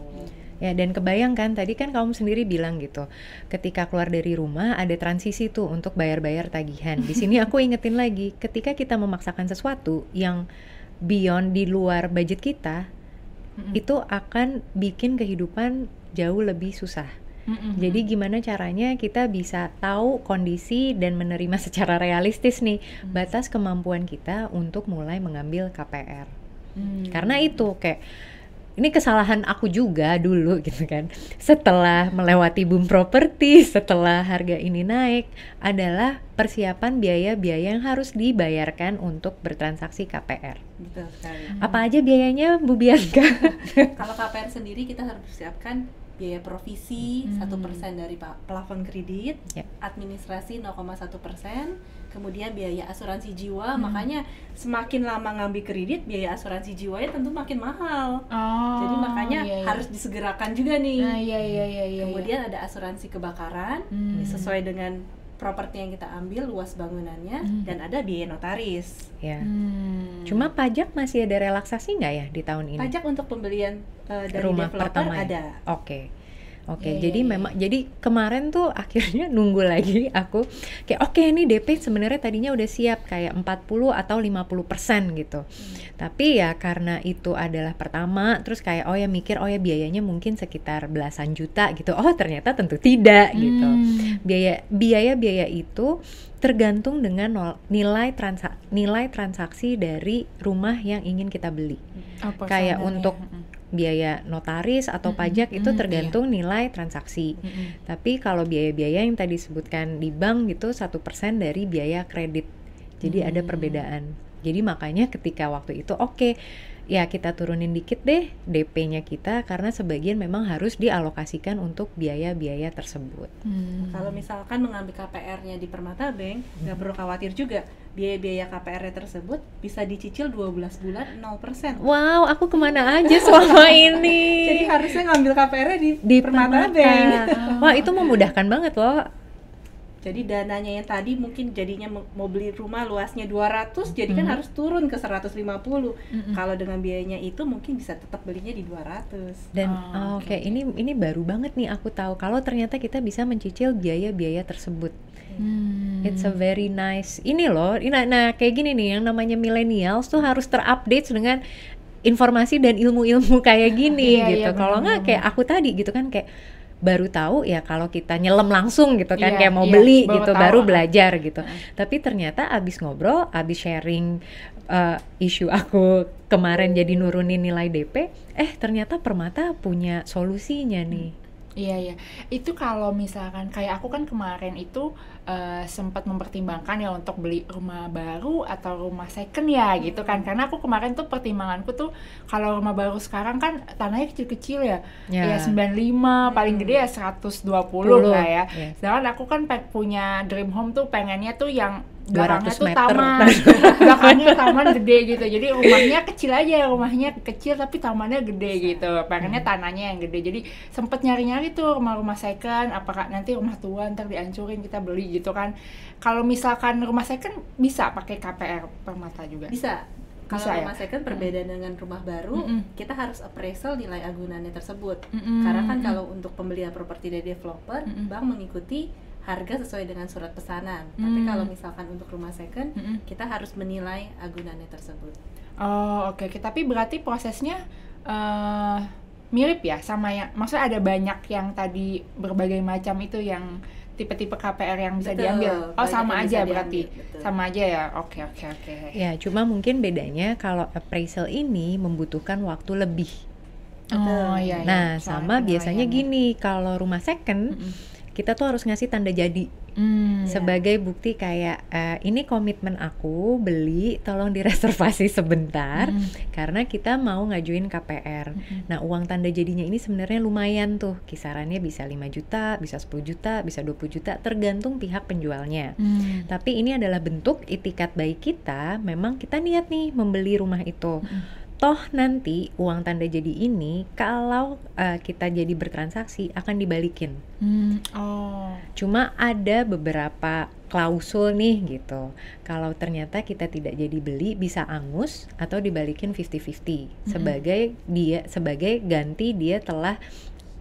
Ya, dan kebayang kan tadi kan kamu sendiri bilang gitu, ketika keluar dari rumah ada transisi tuh untuk bayar-bayar tagihan. Di sini aku ingetin lagi, ketika kita memaksakan sesuatu yang beyond, di luar budget kita, itu akan bikin kehidupan jauh lebih susah. Jadi gimana caranya kita bisa tahu kondisi dan menerima secara realistis nih batas kemampuan kita untuk mulai mengambil KPR. Karena itu kayak ini kesalahan aku juga dulu gitu kan. Setelah melewati boom properti, setelah harga ini naik, adalah persiapan biaya-biaya yang harus dibayarkan untuk bertransaksi KPR. Betul sekali. Apa aja biayanya, Bu Bianca? Kalau KPR sendiri kita harus siapkan biaya provisi 1% dari plafon kredit, Ya. administrasi 0,1%, kemudian biaya asuransi jiwa. Makanya semakin lama ngambil kredit, biaya asuransi jiwanya tentu makin mahal. Jadi makanya harus disegerakan juga nih. Iya. Kemudian ada asuransi kebakaran, sesuai dengan properti yang kita ambil, luas bangunannya, dan ada biaya notaris. Ya. Cuma pajak masih ada relaksasi nggak ya di tahun ini? Pajak untuk pembelian dari Rumah developer pertama ya? ada. Oke. Iya, Jadi iya, memang jadi kemarin tuh akhirnya nunggu lagi aku kayak oke, ini DP sebenarnya tadinya udah siap kayak 40 atau 50% gitu. Tapi ya karena itu adalah pertama, terus kayak oh ya mikir oh ya biayanya mungkin sekitar belasan juta gitu. Oh ternyata tentu tidak gitu. Biaya itu tergantung dengan nilai transaksi dari rumah yang ingin kita beli. Kayak untuk biaya notaris atau pajak itu tergantung nilai transaksi. Tapi kalau biaya-biaya yang tadi disebutkan di bank gitu 1% dari biaya kredit. Jadi ada perbedaan. Jadi makanya ketika waktu itu oke, ya kita turunin dikit deh DP-nya kita karena sebagian memang harus dialokasikan untuk biaya-biaya tersebut. Kalau misalkan mengambil KPR-nya di Permata Bank, nggak perlu khawatir juga. Biaya-biaya KPR-nya tersebut bisa dicicil 12 bulan 0%. Wow, aku kemana aja selama ini? Jadi harusnya ngambil KPR-nya di Permata Bank. Wah, itu memudahkan banget loh. Jadi dananya yang tadi mungkin jadinya mau beli rumah luasnya 200, jadi kan harus turun ke 150. Kalau dengan biayanya itu mungkin bisa tetap belinya di 200. Dan oke, ini baru banget nih aku tahu kalau ternyata kita bisa mencicil biaya-biaya tersebut. It's a very nice. Ini loh, nah kayak gini nih yang namanya millennials tuh harus terupdate dengan informasi dan ilmu-ilmu kayak gini gitu. Kalau nggak kayak aku tadi gitu kan kayak baru tahu ya kalau kita nyelam langsung gitu kan, Iya, kayak mau iya, beli baru gitu, tahu. baru belajar gitu. Tapi ternyata abis ngobrol, abis sharing isu aku kemarin jadi nurunin nilai DP, ternyata Permata punya solusinya nih. Iya. Itu kalau misalkan kayak aku kan kemarin itu sempat mempertimbangkan ya untuk beli rumah baru atau rumah second ya gitu kan. Karena aku kemarin tuh pertimbanganku tuh kalau rumah baru sekarang kan tanahnya kecil-kecil ya. Ya 95, paling gede ya 120 lah ya. Yes. Sedangkan aku kan punya dream home tuh pengennya tuh yang belakangnya 200 tuh meter. taman. Belakangnya taman gede gitu. Jadi rumahnya kecil aja, rumahnya kecil tapi tamannya gede gitu. Pengennya tanahnya yang gede. Jadi sempet nyari-nyari tuh rumah-rumah second, apakah nanti rumah tua ntar dihancurin kita beli gitu kan. Kalau misalkan rumah second bisa pakai KPR Permata juga. Bisa. Kalau Bisa, rumah ya? second berbeda dengan rumah baru, kita harus appraisal nilai agunannya tersebut. Mm-mm. Karena kan kalau untuk pembelian properti dari developer, Mm-mm. bank mengikuti harga sesuai dengan surat pesanan. Tapi kalau misalkan untuk rumah second, kita harus menilai agunannya tersebut. Oh, oke. Tapi berarti prosesnya mirip ya sama yang, maksudnya ada banyak yang tadi berbagai macam itu yang tipe-tipe KPR yang bisa Betul, diambil. Oh, banyak sama yang aja bisa berarti. diambil, betul. Sama aja ya. Oke. Ya, cuma mungkin bedanya kalau appraisal ini membutuhkan waktu lebih. Oh, iya. Nah, Soal sama biasanya penilaiannya. gini, kalau rumah second, kita tuh harus ngasih tanda jadi. Sebagai bukti kayak ini komitmen aku beli, tolong direservasi sebentar karena kita mau ngajuin KPR. Nah, uang tanda jadinya ini sebenarnya lumayan tuh, kisarannya bisa 5 juta, bisa 10 juta, bisa 20 juta tergantung pihak penjualnya. Tapi ini adalah bentuk itikat baik kita, memang kita niat nih membeli rumah itu. Toh nanti uang tanda jadi ini kalau kita jadi bertransaksi akan dibalikin. Oh. Cuma ada beberapa klausul nih gitu. Kalau ternyata kita tidak jadi beli, bisa angus atau dibalikin 50-50 sebagai ganti dia telah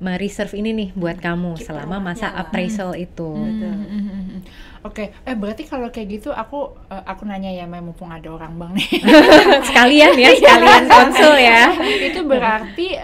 mereserve ini nih buat kamu selama masa appraisal itu. Oke, berarti kalau kayak gitu aku nanya ya, mumpung ada orang bank nih. Sekalian konsul ya. Itu berarti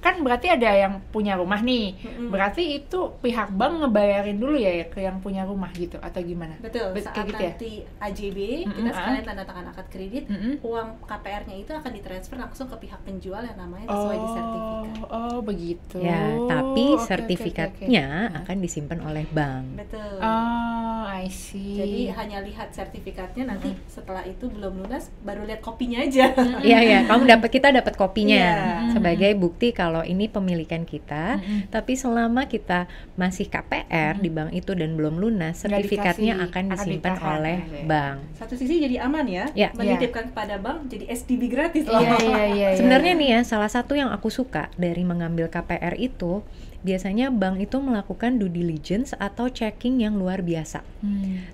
kan berarti ada yang punya rumah nih. Berarti itu pihak bank ngebayarin dulu ya ke yang punya rumah gitu atau gimana? Betul, saat gitu ya? nanti AJB, kita sekalian tanda tangan akad kredit, uang KPR-nya itu akan ditransfer langsung ke pihak penjual yang namanya sesuai di sertifikat. Oh, begitu. Ya, tapi Oke. sertifikatnya akan disimpan oleh bank. Betul. Oh, I see. Jadi hanya lihat sertifikatnya, nanti setelah itu belum lunas baru lihat kopinya aja. Iya, kita dapat kopinya Iya. sebagai bukti kalau ini pemilikan kita. Tapi selama kita masih KPR di bank itu dan belum lunas, sertifikatnya akan disimpan ditahan, oleh ya. bank. Satu sisi jadi aman ya, Ya. menitipkan kepada bank jadi SDB gratis loh. Iya. Sebenarnya nih ya, salah satu yang aku suka dari mengambil KPR itu, biasanya bank itu melakukan due diligence atau checking yang luar biasa,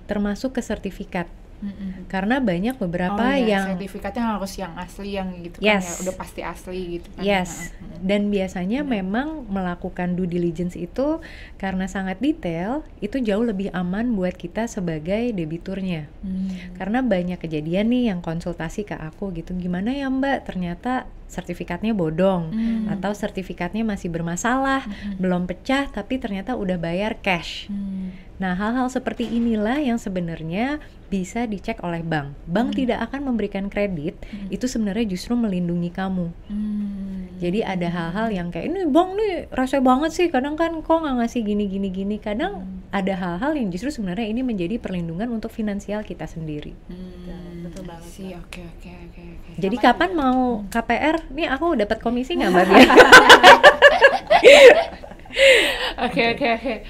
termasuk ke sertifikat. Karena banyak beberapa yang sertifikatnya harus yang asli yang gitu Yes. kan ya, udah pasti asli gitu kan. yes, dan biasanya memang melakukan due diligence itu karena sangat detail, itu jauh lebih aman buat kita sebagai debiturnya. Karena banyak kejadian nih yang konsultasi ke aku gitu, gimana ya Mbak, ternyata sertifikatnya bodong atau sertifikatnya masih bermasalah, belum pecah tapi ternyata udah bayar cash. Nah, hal-hal seperti inilah yang sebenarnya bisa dicek oleh bank. Bank tidak akan memberikan kredit, itu sebenarnya justru melindungi kamu. Jadi ada hal-hal yang kayak, ini bank nih rese banget sih, kadang kan kok nggak ngasih gini. Kadang ada hal-hal yang justru sebenarnya ini menjadi perlindungan untuk finansial kita sendiri. Betul banget. Sih, oke. Jadi kapan mau KPR? Nih aku dapat komisi nggak Mbak Bia? Oke.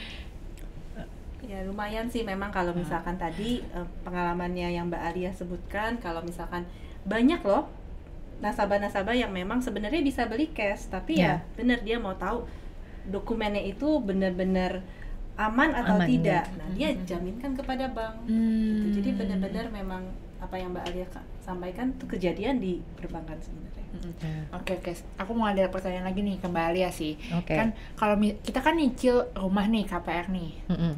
Ya lumayan sih memang kalau misalkan tadi pengalamannya yang Mbak Alia sebutkan, kalau misalkan banyak loh nasabah-nasabah yang memang sebenarnya bisa beli cash, tapi ya benar dia mau tahu dokumennya itu benar-benar aman atau tidak. Nah, dia jaminkan kepada bank. Gitu. Jadi benar-benar memang apa yang Mbak Alia sampaikan itu kejadian di perbankan sebenarnya. Oke, aku mau ada pertanyaan lagi nih ke Mbak Alia sih. Oke. Kan kalau kita kan nyicil rumah nih KPR nih,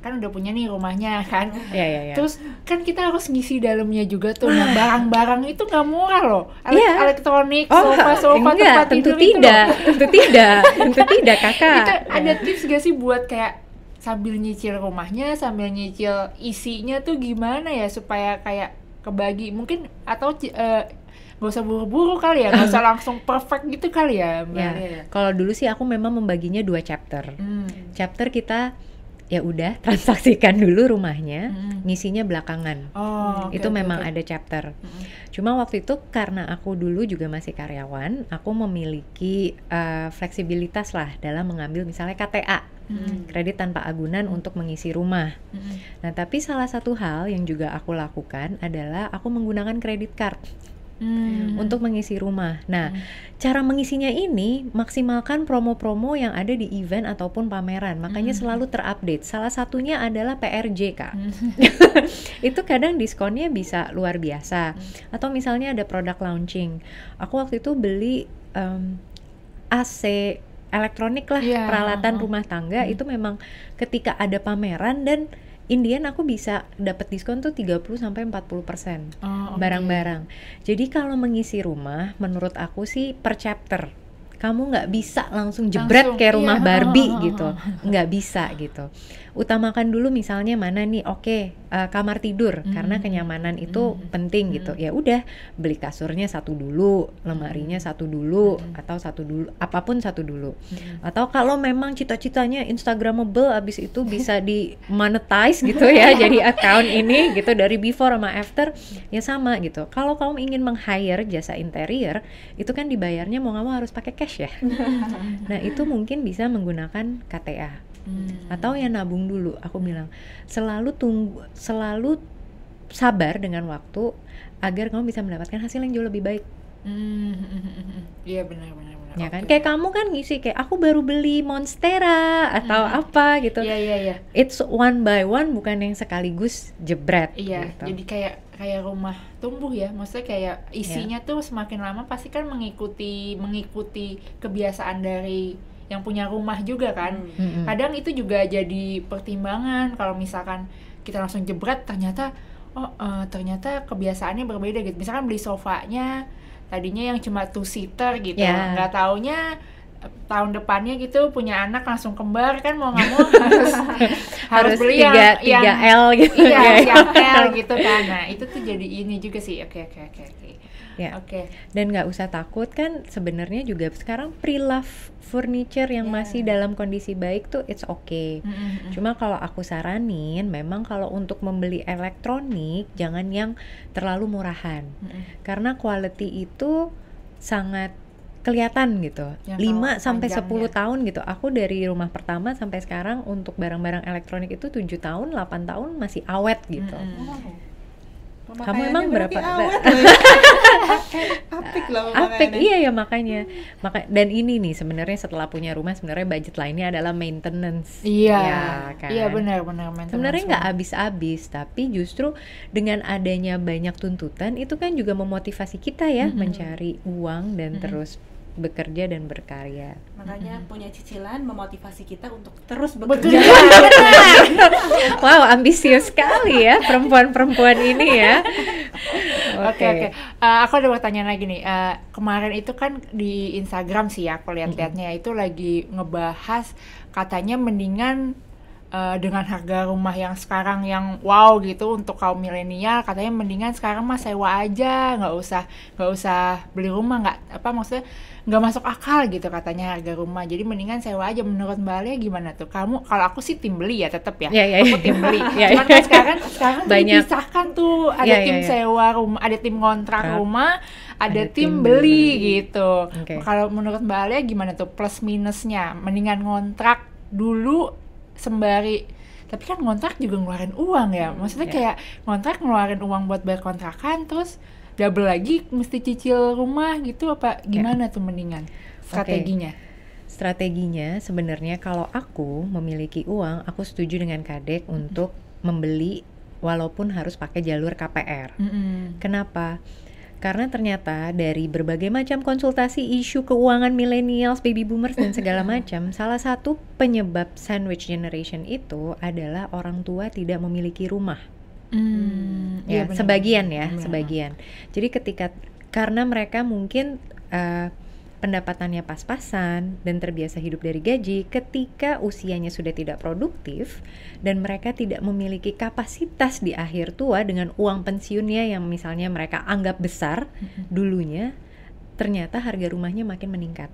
kan udah punya nih rumahnya kan. Iya. Terus kan kita harus ngisi dalamnya juga tuh. Nah, barang-barang itu nggak murah loh. Iya. Elektronik, Oh, sofa, enggak, tempat tentu tidur itu tidak, loh. tentu tidak kakak. Itu ada tips gak sih buat kayak sambil nyicil rumahnya, sambil nyicil isinya tuh gimana ya supaya kayak kebagi mungkin, atau gak usah buru-buru kali ya, gak usah langsung perfect gitu kali ya Mbak Alia ya. Kalau dulu sih aku memang membaginya 2 chapter. Chapter kita ya udah transaksikan dulu rumahnya, ngisinya belakangan. Itu memang ada chapter. Cuma waktu itu karena aku dulu juga masih karyawan, aku memiliki fleksibilitas lah dalam mengambil misalnya KTA, kredit tanpa agunan untuk mengisi rumah. Nah, tapi salah satu hal yang juga aku lakukan adalah aku menggunakan credit card untuk mengisi rumah. Nah, cara mengisinya ini maksimalkan promo-promo yang ada di event ataupun pameran. Makanya selalu terupdate. Salah satunya adalah PRJ, Kak. Itu kadang diskonnya bisa luar biasa. Atau misalnya ada produk launching. Aku waktu itu beli AC elektronik lah, peralatan rumah tangga. Itu memang ketika ada pameran dan Indian aku bisa dapat diskon tuh 30-40% barang-barang. Jadi kalau mengisi rumah, menurut aku sih per chapter. Kamu nggak bisa langsung jebret kayak rumah Barbie gitu, nggak bisa gitu. Utamakan dulu misalnya mana nih, kamar tidur karena kenyamanan itu penting gitu. Ya udah, beli kasurnya satu dulu, lemarinya satu dulu, atau satu dulu, apapun satu dulu. Atau kalau memang cita-citanya Instagramable, abis itu bisa di monetize gitu ya, jadi account ini gitu dari before sama after, ya sama gitu. Kalau kamu ingin meng-hire jasa interior, itu kan dibayarnya mau nggak mau harus pakai cash ya. Nah, itu mungkin bisa menggunakan KTA. Atau ya nabung dulu. Aku bilang selalu sabar dengan waktu agar kamu bisa mendapatkan hasil yang jauh lebih baik. Iya, benar. Ya kan, kayak kamu kan ngisi kayak aku baru beli Monstera atau apa gitu. Iya. It's one by one, bukan yang sekaligus jebret. Iya, gitu. jadi kayak rumah tumbuh ya. Maksudnya kayak isinya tuh semakin lama pasti kan mengikuti kebiasaan dari yang punya rumah juga kan. Kadang itu juga jadi pertimbangan kalau misalkan kita langsung jebret ternyata kebiasaannya berbeda gitu. Misalkan beli sofanya tadinya yang cuma 2-seater gitu, nggak taunya tahun depannya gitu punya anak langsung kembar kan, mau nggak mau harus beli yang 3L gitu. Iya, yang L gitu kan. Nah, itu tuh jadi ini juga sih. Oke. Ya. Dan nggak usah takut kan, sebenarnya juga sekarang pre-love furniture yang masih dalam kondisi baik tuh it's okay. Cuma kalau aku saranin, memang kalau untuk membeli elektronik jangan yang terlalu murahan, karena quality itu sangat kelihatan gitu. 5-10 tahun gitu. Aku dari rumah pertama sampai sekarang untuk barang-barang elektronik itu 7 tahun, 8 tahun masih awet gitu. Kamu emang berapa? Apik loh Apik, iya ya makanya. Dan ini nih sebenarnya setelah punya rumah sebenarnya budget lainnya adalah maintenance. Iya, ya, kan? Iya benar maintenance. Sebenarnya nggak habis-habis, tapi justru dengan adanya banyak tuntutan itu kan juga memotivasi kita ya mencari uang dan terus bekerja dan berkarya. Makanya punya cicilan memotivasi kita untuk terus bekerja. Wow, ambisius sekali ya perempuan-perempuan ini ya. Oke. Aku ada pertanyaan lagi nih. Kemarin itu kan di Instagram sih ya, aku lihat-lihatnya itu lagi ngebahas katanya mendingan dengan harga rumah yang sekarang yang wow gitu untuk kaum milenial, katanya mendingan sekarang mah sewa aja, nggak usah beli rumah, maksudnya nggak masuk akal gitu katanya harga rumah, jadi mendingan sewa aja. Menurut Mbak Alia gimana tuh? Kalau aku sih tim beli ya tetap ya. Aku tim beli. Cuman kan sekarang dipisahkan tuh, ada tim sewa rumah, ada tim ngontrak rumah, ada tim beli gitu. Kalau menurut Mbak Alia gimana tuh plus minusnya? Mendingan ngontrak dulu sembari, tapi kan ngontrak juga ngeluarin uang ya, maksudnya kayak ngontrak ngeluarin uang buat bayar kontrakan, terus double lagi mesti cicil rumah gitu, apa gimana tuh mendingan strateginya? Strateginya sebenarnya kalau aku memiliki uang, aku setuju dengan Kadek untuk membeli walaupun harus pakai jalur KPR. Kenapa? Karena ternyata dari berbagai macam konsultasi isu keuangan millennials, baby boomers dan segala macam, salah satu penyebab sandwich generation itu adalah orang tua tidak memiliki rumah. Ya, benar. sebagian ya, Benar. sebagian. Jadi karena mereka mungkin pendapatannya pas-pasan dan terbiasa hidup dari gaji, ketika usianya sudah tidak produktif dan mereka tidak memiliki kapasitas di akhir tua dengan uang pensiunnya yang misalnya mereka anggap besar dulunya, ternyata harga rumahnya makin meningkat.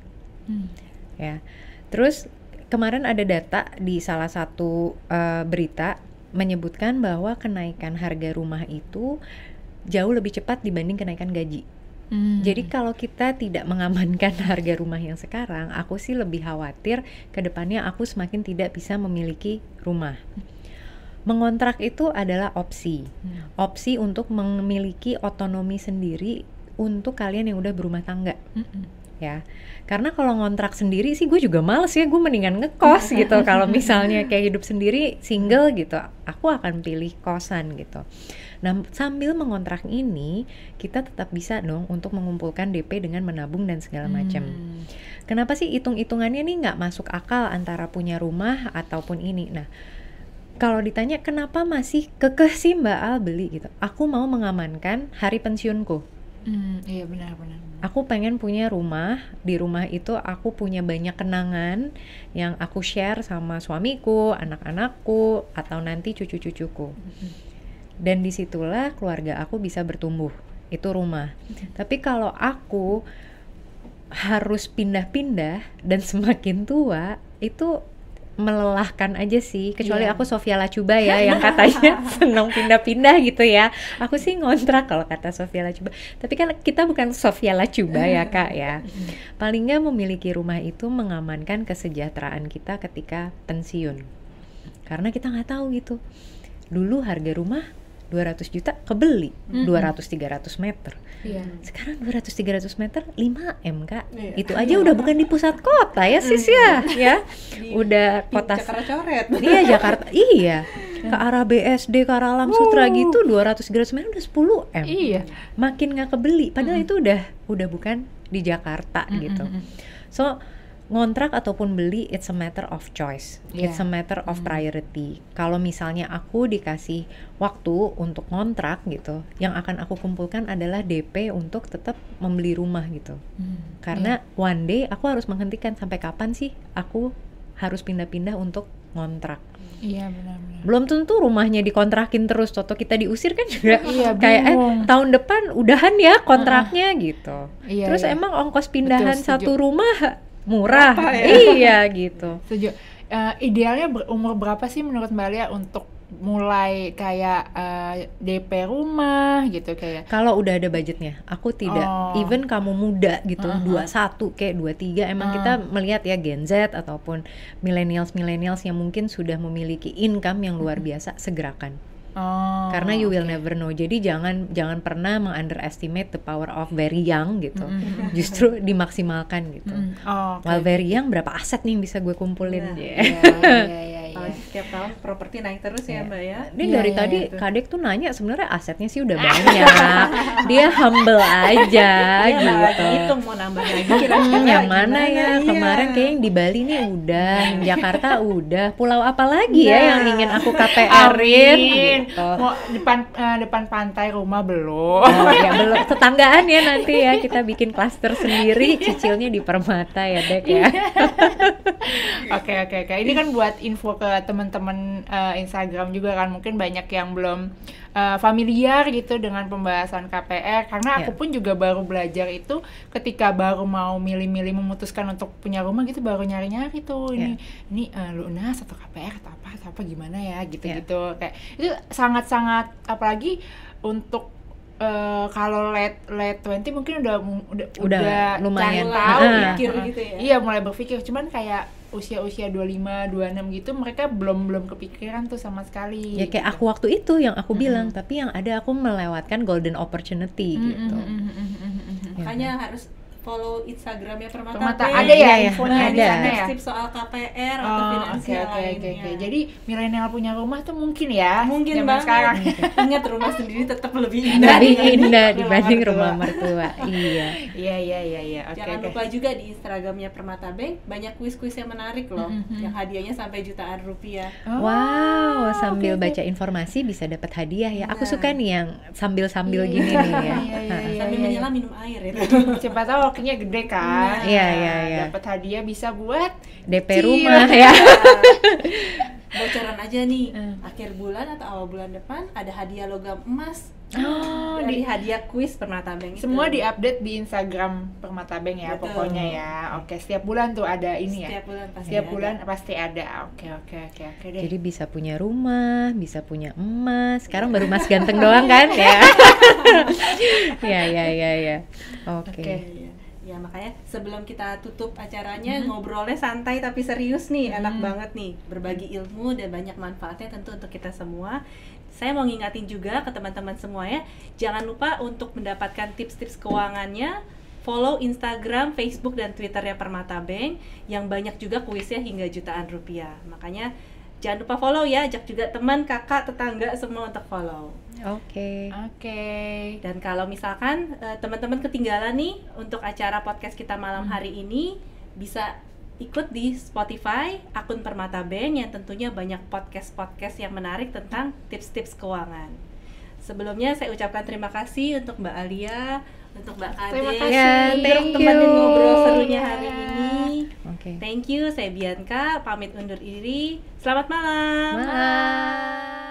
Ya. Terus kemarin ada data di salah satu berita menyebutkan bahwa kenaikan harga rumah itu jauh lebih cepat dibanding kenaikan gaji. Jadi kalau kita tidak mengamankan harga rumah yang sekarang, aku sih lebih khawatir ke depannya aku semakin tidak bisa memiliki rumah. Mengontrak itu adalah opsi. Opsi untuk memiliki otonomi sendiri untuk kalian yang udah berumah tangga. Ya. Karena kalau ngontrak sendiri sih gue juga males ya, gue mendingan ngekos gitu. Kalau misalnya kayak hidup sendiri single gitu, aku akan pilih kosan gitu. Nah, sambil mengontrak ini, kita tetap bisa dong untuk mengumpulkan DP dengan menabung dan segala macam. Kenapa sih hitung-hitungannya nih nggak masuk akal antara punya rumah ataupun ini? Nah, kalau ditanya kenapa masih kekeh sih Mbak Al beli gitu, aku mau mengamankan hari pensiunku. Iya benar. Aku pengen punya rumah, di rumah itu aku punya banyak kenangan yang aku share sama suamiku, anak-anakku, atau nanti cucu-cucuku. Dan disitulah keluarga aku bisa bertumbuh, itu rumah. Tapi kalau aku harus pindah-pindah dan semakin tua, itu melelahkan aja sih. Kecuali aku Sofia Lacuba ya, yang katanya senang pindah-pindah gitu ya. Aku sih ngontrak kalau kata Sofia Lacuba. Tapi kan kita bukan Sofia Lacuba ya Kak ya. Paling nggak memiliki rumah itu mengamankan kesejahteraan kita ketika pensiun. Karena kita nggak tahu gitu. Dulu harga rumah 200 juta kebeli 200-300 meter. Sekarang 200-300 meter 5M Kak. Itu aja udah bukan di pusat kota ya sis ya. Udah kota Jakarta coret. Iya Jakarta. Iya. Ke arah BSD, ke arah Alam Sutra gitu 200-300 meter udah 10M. Iya. Makin nggak kebeli. Padahal itu udah bukan di Jakarta gitu. So ngontrak ataupun beli, it's a matter of choice, it's a matter of priority. Kalau misalnya aku dikasih waktu untuk ngontrak gitu, yang akan aku kumpulkan adalah DP untuk tetap membeli rumah gitu. Karena one day aku harus menghentikan sampai kapan sih aku harus pindah-pindah untuk ngontrak. Iya benar-benar. Belum tentu rumahnya dikontrakin terus, toto kita diusir kan juga. Kayak tahun depan udahan ya kontraknya gitu. Terus Iya. emang ongkos pindahan Betul, satu setuju. rumah murah, iya gitu. Setuju. Idealnya umur berapa sih menurut Mbak Lia untuk mulai kayak DP rumah gitu kayak? Kalau udah ada budgetnya, aku tidak. Even kamu muda gitu, 21 kayak 23, emang kita melihat ya Gen Z ataupun millennials yang mungkin sudah memiliki income yang luar biasa, segerakan. Karena you will never know. Jadi jangan pernah meng-underestimate the power of very young gitu. Justru dimaksimalkan gitu. While very young, berapa aset nih yang bisa gue kumpulin? Iya. Setiap tahun properti naik terus ya Mbak ya. Ini dari tadi Kadek tuh nanya sebenarnya asetnya sih udah banyak. Dia humble aja gitu. Hitung mau nambah lagi kira-kira Yang mana ya? Kemarin kayak yang di Bali nih udah, yang Jakarta udah. Pulau apa lagi ya yang ingin aku KPR-in gitu. Mau depan pantai rumah belum? Ya belum, tetanggaan ya nanti ya, kita bikin klaster sendiri, cicilnya di Permata ya Dek ya. Oke. Ini kan buat info ke teman-teman Instagram juga kan, mungkin banyak yang belum familiar gitu dengan pembahasan KPR, karena aku pun juga baru belajar itu ketika baru mau milih-milih memutuskan untuk punya rumah gitu, baru nyari-nyari tuh ini lunas atau KPR atau apa gimana ya gitu-gitu. Kayak itu sangat-sangat, apalagi untuk kalau late 20 mungkin udah lumayan tahu ya. Pikir gitu ya. Iya, mulai berpikir. Cuman kayak usia 25, 26 gitu mereka belum kepikiran tuh sama sekali. Ya kayak aku waktu itu yang aku bilang, tapi yang ada aku melewatkan golden opportunity gitu. Makanya harus follow Instagramnya Permata Permata Bank. ada ya Iya, iya. infonya di Ada. sana ya. Tips soal KPR atau Oh, finansial oke. lainnya. Jadi milenial punya rumah tuh mungkin ya. Mungkin zaman banget. sekarang. Ingat, rumah sendiri tetap lebih indah Lebih indah dibanding mertua. rumah mertua. Iya. Iya. Oke. Jangan lupa juga di Instagramnya Permata Bank banyak kuis-kuis yang menarik loh, yang hadiahnya sampai jutaan rupiah. Oh, Wow, sambil oke. baca informasi bisa dapat hadiah ya. Aku Nah. suka nih yang sambil-sambil gini nih ya. Iya. Sambil menyelam minum air itu. Siapa tahu waktunya gede kan. Iya. Dapat hadiah bisa buat DP Kecil. rumah ya. Bocoran aja nih, akhir bulan atau awal bulan depan ada hadiah logam emas Oh, dari hadiah kuis Permata Bank itu. semua diupdate di Instagram Permata Bank ya. Betul. Pokoknya ya. Oke, setiap bulan tuh ada ini ya. Setiap bulan pasti Setiap ada. bulan pasti ada. Oke deh. Jadi bisa punya rumah, bisa punya emas. Sekarang baru Mas ganteng doang kan ya. Ya. Oke. Oke. Iya. Ya makanya sebelum kita tutup acaranya ngobrolnya santai tapi serius nih, enak banget nih, berbagi ilmu dan banyak manfaatnya tentu untuk kita semua. Saya mau ngingatin juga ke teman-teman semua ya, jangan lupa untuk mendapatkan tips-tips keuangannya, follow Instagram, Facebook dan Twitternya Permata Bank yang banyak juga kuisnya hingga jutaan rupiah. Makanya jangan lupa follow ya, ajak juga teman, kakak, tetangga semua untuk follow. Oke. Dan kalau misalkan teman-teman ketinggalan nih untuk acara podcast kita malam hari ini, bisa ikut di Spotify akun Permata Bank yang tentunya banyak podcast-podcast yang menarik tentang tips-tips keuangan. Sebelumnya saya ucapkan terima kasih untuk Mbak Alia, untuk Mbak Kade, Terima kasih. Ya, untuk thank teman you. ngobrol serunya hari ini. Oke. Thank you, saya Bianca, pamit undur diri. Selamat malam. Malam.